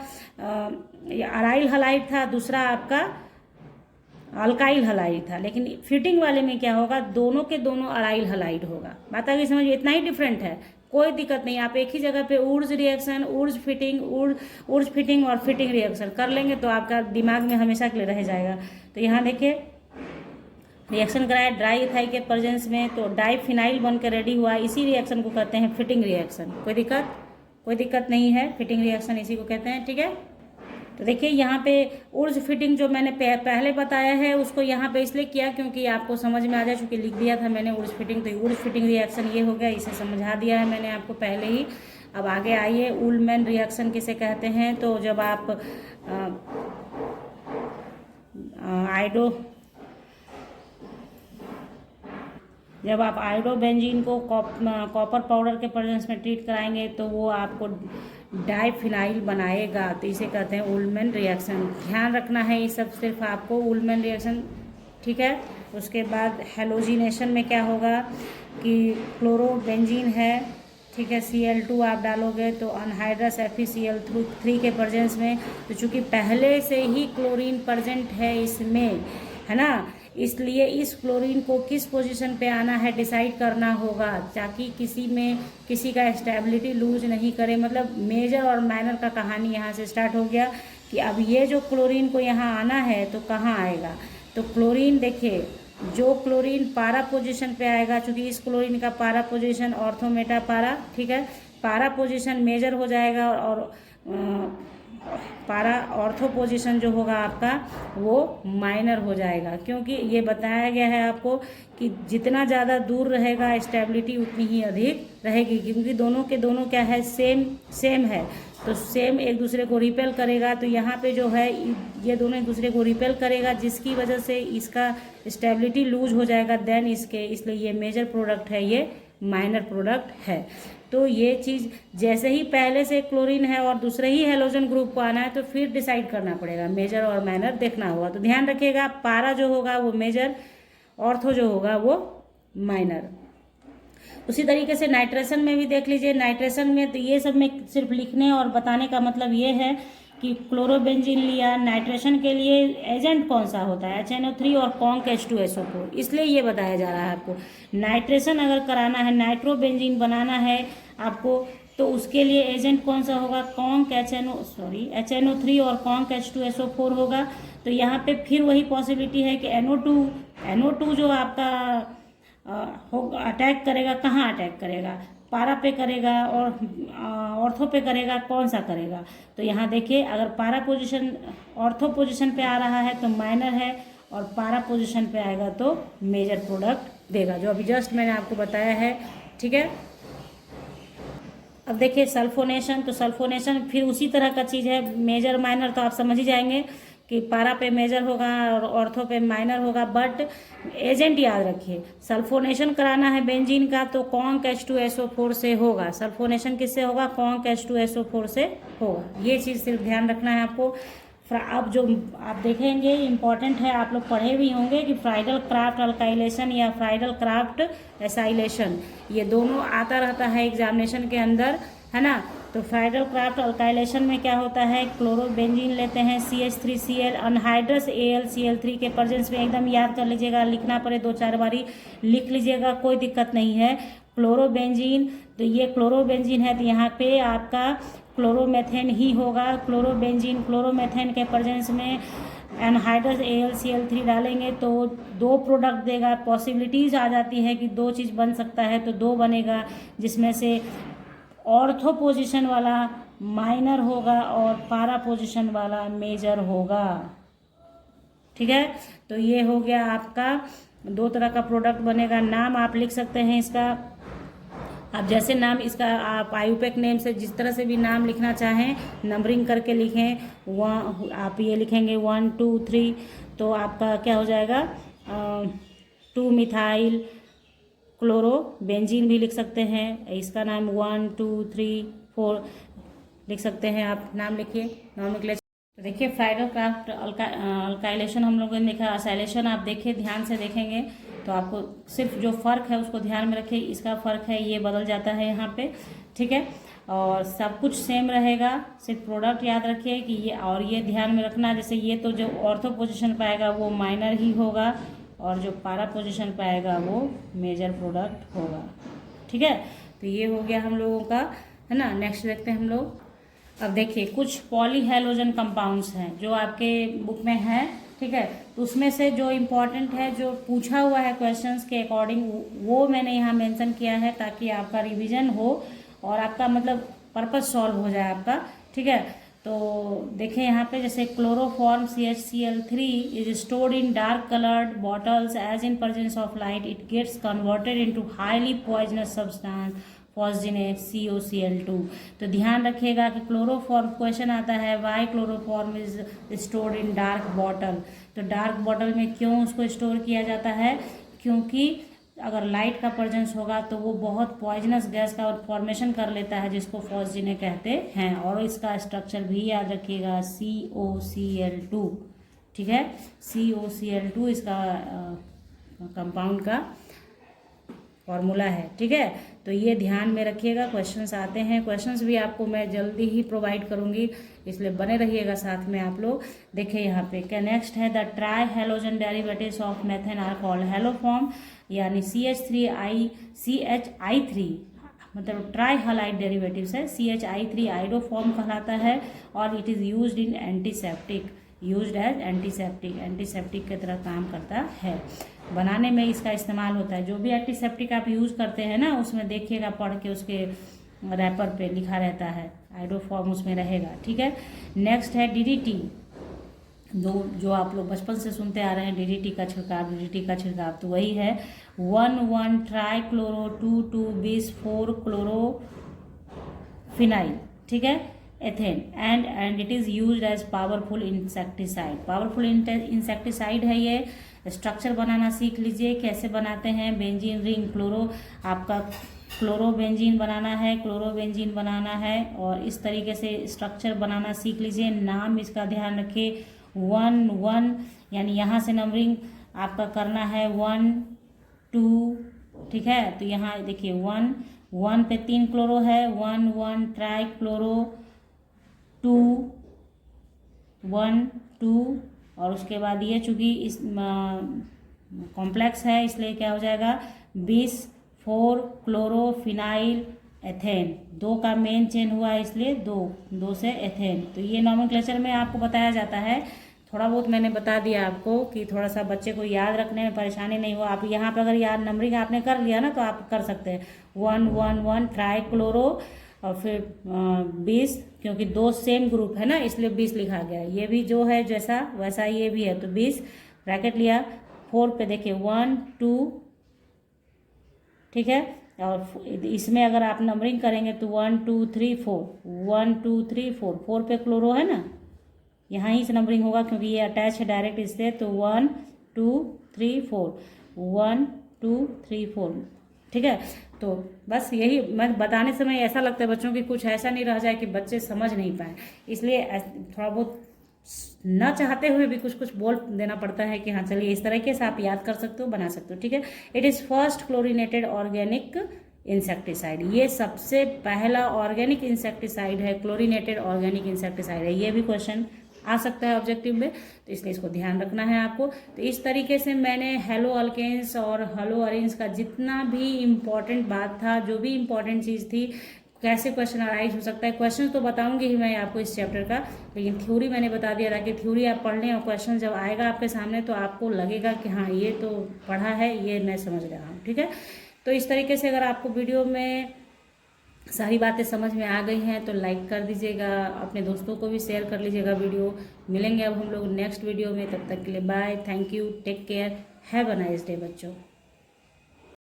अराइल हलाइड था, दूसरा आपका अल्काइल हलाइड था, लेकिन फिटिंग वाले में क्या होगा, दोनों के दोनों अराइल हलाइड होगा। बात आ गई समझ, इतना ही डिफरेंट है, कोई दिक्कत नहीं। आप एक ही जगह पे ऊर्ज रिएक्शन, ऊर्ज फिटिंग और फिटिंग रिएक्शन कर लेंगे तो आपका दिमाग में हमेशा के लिए रह जाएगा। तो यहाँ देखिए रिएक्शन कराया ड्राई इथाइल के प्रेजेंस में, तो डाइफिनाइल बन के रेडी हुआ, इसी रिएक्शन को कहते हैं फिटिंग रिएक्शन। कोई दिक्कत नहीं है, फिटिंग रिएक्शन इसी को कहते हैं, ठीक है। तो देखिए यहाँ पे ऊर्ज फिटिंग जो मैंने पहले बताया है उसको यहाँ पे इसलिए किया क्योंकि आपको समझ में आ जाए, चूँकि लिख दिया था मैंने ऊर्ज फिटिंग, तो ऊर्ज फिटिंग रिएक्शन ये हो गया, इसे समझा दिया है मैंने आपको पहले ही। अब आगे आइए, उलमैन रिएक्शन किसे कहते हैं, तो जब आप आयोडोबेंजीन को कॉपर पाउडर के प्रेजेंस में ट्रीट कराएंगे तो वो आपको डाइफिनाइल बनाएगा, तो इसे कहते हैं उलमैन रिएक्शन। ध्यान रखना है ये सब सिर्फ आपको, उलमैन रिएक्शन, ठीक है। उसके बाद हेलोजिनेशन में क्या होगा, कि क्लोरोबेंजीन है, ठीक है, Cl2 आप डालोगे तो अनहाइड्रस FeCl3 के प्रेजेंस में, तो चूँकि पहले से ही क्लोरीन प्रेजेंट है इसमें, है ना, इसलिए इस क्लोरीन को किस पोजीशन पे आना है डिसाइड करना होगा, ताकि किसी में किसी का स्टेबिलिटी लूज नहीं करे। मतलब मेजर और माइनर का कहानी यहाँ से स्टार्ट हो गया कि अब ये जो क्लोरीन को यहाँ आना है तो कहाँ आएगा। तो क्लोरीन देखिए, जो क्लोरीन पारा पोजीशन पे आएगा, चूँकि इस क्लोरीन का पारा पोजीशन ऑर्थो मेटा पारा, ठीक है, पारा पोजीशन मेजर हो जाएगा और पारा ऑर्थो पोजीशन जो होगा आपका वो माइनर हो जाएगा, क्योंकि ये बताया गया है आपको कि जितना ज़्यादा दूर रहेगा स्टेबिलिटी उतनी ही अधिक रहेगी, क्योंकि दोनों के दोनों क्या है, सेम है, तो सेम एक दूसरे को रिपेल करेगा। तो यहाँ पे जो है ये दोनों एक दूसरे को रिपेल करेगा, जिसकी वजह से इसका स्टेबिलिटी लूज हो जाएगा देन इसके, इसलिए ये मेजर प्रोडक्ट है, ये माइनर प्रोडक्ट है। तो ये चीज़ जैसे ही पहले से क्लोरीन है और दूसरे ही हेलोजन ग्रुप को आना है तो फिर डिसाइड करना पड़ेगा, मेजर और माइनर देखना होगा। तो ध्यान रखिएगा, पारा जो होगा वो मेजर, ऑर्थो जो होगा वो माइनर। उसी तरीके से नाइट्रेशन में भी देख लीजिए। नाइट्रेशन में तो ये सब में सिर्फ लिखने और बताने का मतलब ये है कि क्लोरोबेंजीन लिया, नाइट्रेशन के लिए एजेंट कौन सा होता है, HNO3 और कॉन्क H2SO4, इसलिए ये बताया जा रहा है आपको। नाइट्रेशन अगर कराना है, नाइट्रोबेंजीन बनाना है आपको, तो उसके लिए एजेंट कौन सा होगा, कॉन्क HNO3 और कॉन्क H2SO4 होगा। तो यहाँ पे फिर वही पॉसिबिलिटी है कि NO2 जो आपका होगा अटैक करेगा, कहाँ अटैक करेगा, पारा पे करेगा और ऑर्थो पे करेगा, कौन सा करेगा। तो यहाँ देखिए, अगर पारा पोजीशन ऑर्थो पोजीशन पे आ रहा है तो माइनर है, और पारा पोजीशन पे आएगा तो मेजर प्रोडक्ट देगा, जो अभी जस्ट मैंने आपको बताया है, ठीक है। अब देखिए सल्फोनेशन, तो सल्फोनेशन फिर उसी तरह का चीज़ है, मेजर माइनर तो आप समझ ही जाएंगे कि पारा पे मेजर होगा और ऑर्थो पे माइनर होगा, बट एजेंट याद रखिए, सल्फोनेशन कराना है बेंजीन का तो कॉन्क H2SO4 से होगा। सल्फोनेशन किससे होगा, कॉन्क H2SO4 से होगा। ये चीज़ सिर्फ ध्यान रखना है आपको। अब जो आप देखेंगे इम्पॉर्टेंट है, आप लोग पढ़े भी होंगे कि फ्राइडल क्राफ्ट अल्काइलेशन या फ्राइडल क्राफ्ट एसाइलेशन, ये दोनों आता रहता है एग्जामिनेशन के अंदर, है ना। तो फ्राइडल क्राफ्ट अल्काइलेशन में क्या होता है, क्लोरोबेंजीन लेते हैं CH3Cl अनहाइड्रस AlCl3 के प्रेजेंस में, एकदम याद कर लीजिएगा, लिखना पड़े 2-4 बारी लिख लीजिएगा, कोई दिक्कत नहीं है। क्लोरोबेंजीन, तो ये क्लोरोबेंजीन है, तो यहाँ पे आपका क्लोरोमेथेन ही होगा। क्लोरोबेंजीन क्लोरोमेथेन के प्रेजेंस में एनहाइड्रस AlCl3 डालेंगे तो 2 प्रोडक्ट देगा। पॉसिबिलिटीज़ आ जाती है कि 2 चीज़ बन सकता है, तो 2 बनेगा, जिसमें से ऑर्थो पोजीशन वाला माइनर होगा और पारा पोजीशन वाला मेजर होगा, ठीक है। तो ये हो गया आपका 2 तरह का प्रोडक्ट बनेगा। नाम आप लिख सकते हैं इसका, आप जैसे नाम इसका आप आयुपेक नेम से जिस तरह से भी नाम लिखना चाहें नंबरिंग करके लिखें। आप ये लिखेंगे 1 2 3, तो आपका क्या हो जाएगा 2 मिथाइल क्लोरोबेंजीन भी लिख सकते हैं। इसका नाम 1 2 3 4 लिख सकते हैं, आप नाम लिखिए नॉमेनक्लेचर। तो देखिए फ्राइडल क्राफ्ट अल्काइलेशन हम लोगों ने देखा, असाइलेशन आप देखिए ध्यान से देखेंगे तो आपको सिर्फ जो फ़र्क है उसको ध्यान में रखिए। इसका फ़र्क है ये बदल जाता है यहाँ पे, ठीक है, और सब कुछ सेम रहेगा, सिर्फ प्रोडक्ट याद रखिए कि ये, और ये ध्यान में रखना जैसे ये तो जो ऑर्थो पोजीशन पाएगा वो माइनर ही होगा और जो पारा पोजीशन पाएगा वो मेजर प्रोडक्ट होगा, ठीक है। तो ये हो गया हम लोगों का, है ना। नेक्स्ट देखते हैं हम लोग। अब देखिए कुछ पॉलीहेलोजन कंपाउंड्स हैं जो आपके बुक में है, ठीक है। तो उसमें से जो इम्पोर्टेंट है, जो पूछा हुआ है क्वेश्चंस के अकॉर्डिंग, वो मैंने यहाँ मेंशन किया है ताकि आपका रिवीजन हो और आपका मतलब पर्पस सॉल्व हो जाए आपका, ठीक है। तो देखें यहाँ पे जैसे chloroform CHCl3 is stored in dark coloured bottles as in presence of light, it gets converted into highly poisonous substance phosgene COCl2। तो ध्यान रखिएगा कि क्लोरोफॉर्म क्वेश्चन आता है, why chloroform is stored in dark bottle. तो dark bottle में क्यों उसको स्टोर किया जाता है, क्योंकि अगर लाइट का प्रेजेंस होगा तो वो बहुत पॉइजनस गैस का फॉर्मेशन कर लेता है जिसको फॉस्जिनेट कहते हैं, और इसका स्ट्रक्चर भी याद रखिएगा COCl2, ठीक है। COCl2 इसका कंपाउंड का फॉर्मूला है, ठीक है। तो ये ध्यान में रखिएगा, क्वेश्चंस आते हैं, क्वेश्चंस भी आपको मैं जल्दी ही प्रोवाइड करूंगी, इसलिए बने रहिएगा साथ में आप लोग। देखिए यहाँ पे क्या नेक्स्ट है, the tri halogen derivatives of methane are called haloform, यानी CH3 मतलब ट्राई हैलाइड डेरिवेटिव्स है, CH3 आइडोफॉर्म कहलाता है, और it is used in antiseptic, used as antiseptic की तरह काम करता है, बनाने में इसका इस्तेमाल होता है। जो भी एंटीसेप्टिक आप यूज़ करते हैं ना, उसमें देखिएगा पढ़ के, उसके रैपर पे लिखा रहता है, आइडोफॉर्म उसमें रहेगा, ठीक है। नेक्स्ट है DDT, जो आप लोग बचपन से सुनते आ रहे हैं, DDT का छिड़काव, तो वही है 1,1 ट्राई क्लोरो 2,2 4 क्लोरोफिनाइल, ठीक है, ethane, and it is used as powerful insecticide है ये। स्ट्रक्चर बनाना सीख लीजिए, कैसे बनाते हैं, बेंजीन रिंग आपका क्लोरोबेंजीन बनाना है, और इस तरीके से स्ट्रक्चर बनाना सीख लीजिए। नाम इसका ध्यान रखिए, 1 यानी यहाँ से नंबरिंग आपका करना है 1 2, ठीक है। तो यहाँ देखिए 1 पे 3 क्लोरो है, 1 ट्राई क्लोरो 2 1 2, और उसके बाद ये चूँकि इस कॉम्प्लेक्स है, इसलिए क्या हो जाएगा 20 4 क्लोरोफिनाइल एथेन, 2 का मेन चेन हुआ है, इसलिए 2 से एथेन। तो ये नॉमेनक्लेचर में आपको बताया जाता है, थोड़ा बहुत मैंने बता दिया आपको कि थोड़ा सा बच्चे को याद रखने में परेशानी नहीं हो। आप यहाँ पे अगर याद नंबरिंग आपने कर लिया ना, तो आप कर सकते हैं 1 ट्राई क्लोरो, और फिर 20, क्योंकि 2 सेम ग्रुप है ना, इसलिए 20 लिखा गया है। ये भी जो है जैसा वैसा ये भी है, तो 20 ब्रैकेट लिया। 4 पे देखिए 1 2, ठीक है, और इसमें अगर आप नंबरिंग करेंगे तो 1 2 3 4 1 2 3 4, 4 पे क्लोरो है ना, यहाँ ही से नंबरिंग होगा क्योंकि ये अटैच है डायरेक्ट इससे। तो 1 2 3 4 1 2 3 4, ठीक है। तो बस यही मैं बताने समय ऐसा लगता है बच्चों की कुछ ऐसा नहीं रह जाए कि बच्चे समझ नहीं पाए, इसलिए थोड़ा बहुत न चाहते हुए भी कुछ बोल देना पड़ता है कि हाँ चलिए इस तरीके से आप याद कर सकते हो, बना सकते हो, ठीक है। It is first chlorinated organic insecticide, ये सबसे पहला ऑर्गेनिक इंसेक्टिसाइड है, क्लोरीनेटेड ऑर्गेनिक इंसेक्टिसाइड है। ये भी क्वेश्चन आ सकता है ऑब्जेक्टिव में, तो इसलिए इसको ध्यान रखना है आपको। तो इस तरीके से मैंने हेलो अल्केन्स और हेलो अरेन्स का जितना भी इम्पॉर्टेंट बात था, जो भी इम्पॉर्टेंट चीज़ थी, कैसे क्वेश्चन अराइज हो सकता है, क्वेश्चन तो बताऊंगी ही मैं आपको इस चैप्टर का, लेकिन थ्योरी मैंने बता दिया, ताकि थ्योरी आप पढ़ लें और क्वेश्चन जब आएगा आपके सामने तो आपको लगेगा कि हाँ ये तो पढ़ा है, ये मैं समझ रहा हूँ, ठीक है। तो इस तरीके से अगर आपको वीडियो में सारी बातें समझ में आ गई हैं तो लाइक कर दीजिएगा, अपने दोस्तों को भी शेयर कर लीजिएगा वीडियो। मिलेंगे अब हम लोग नेक्स्ट वीडियो में, तब तक के लिए bye, thank you, take care, have a nice day बच्चों।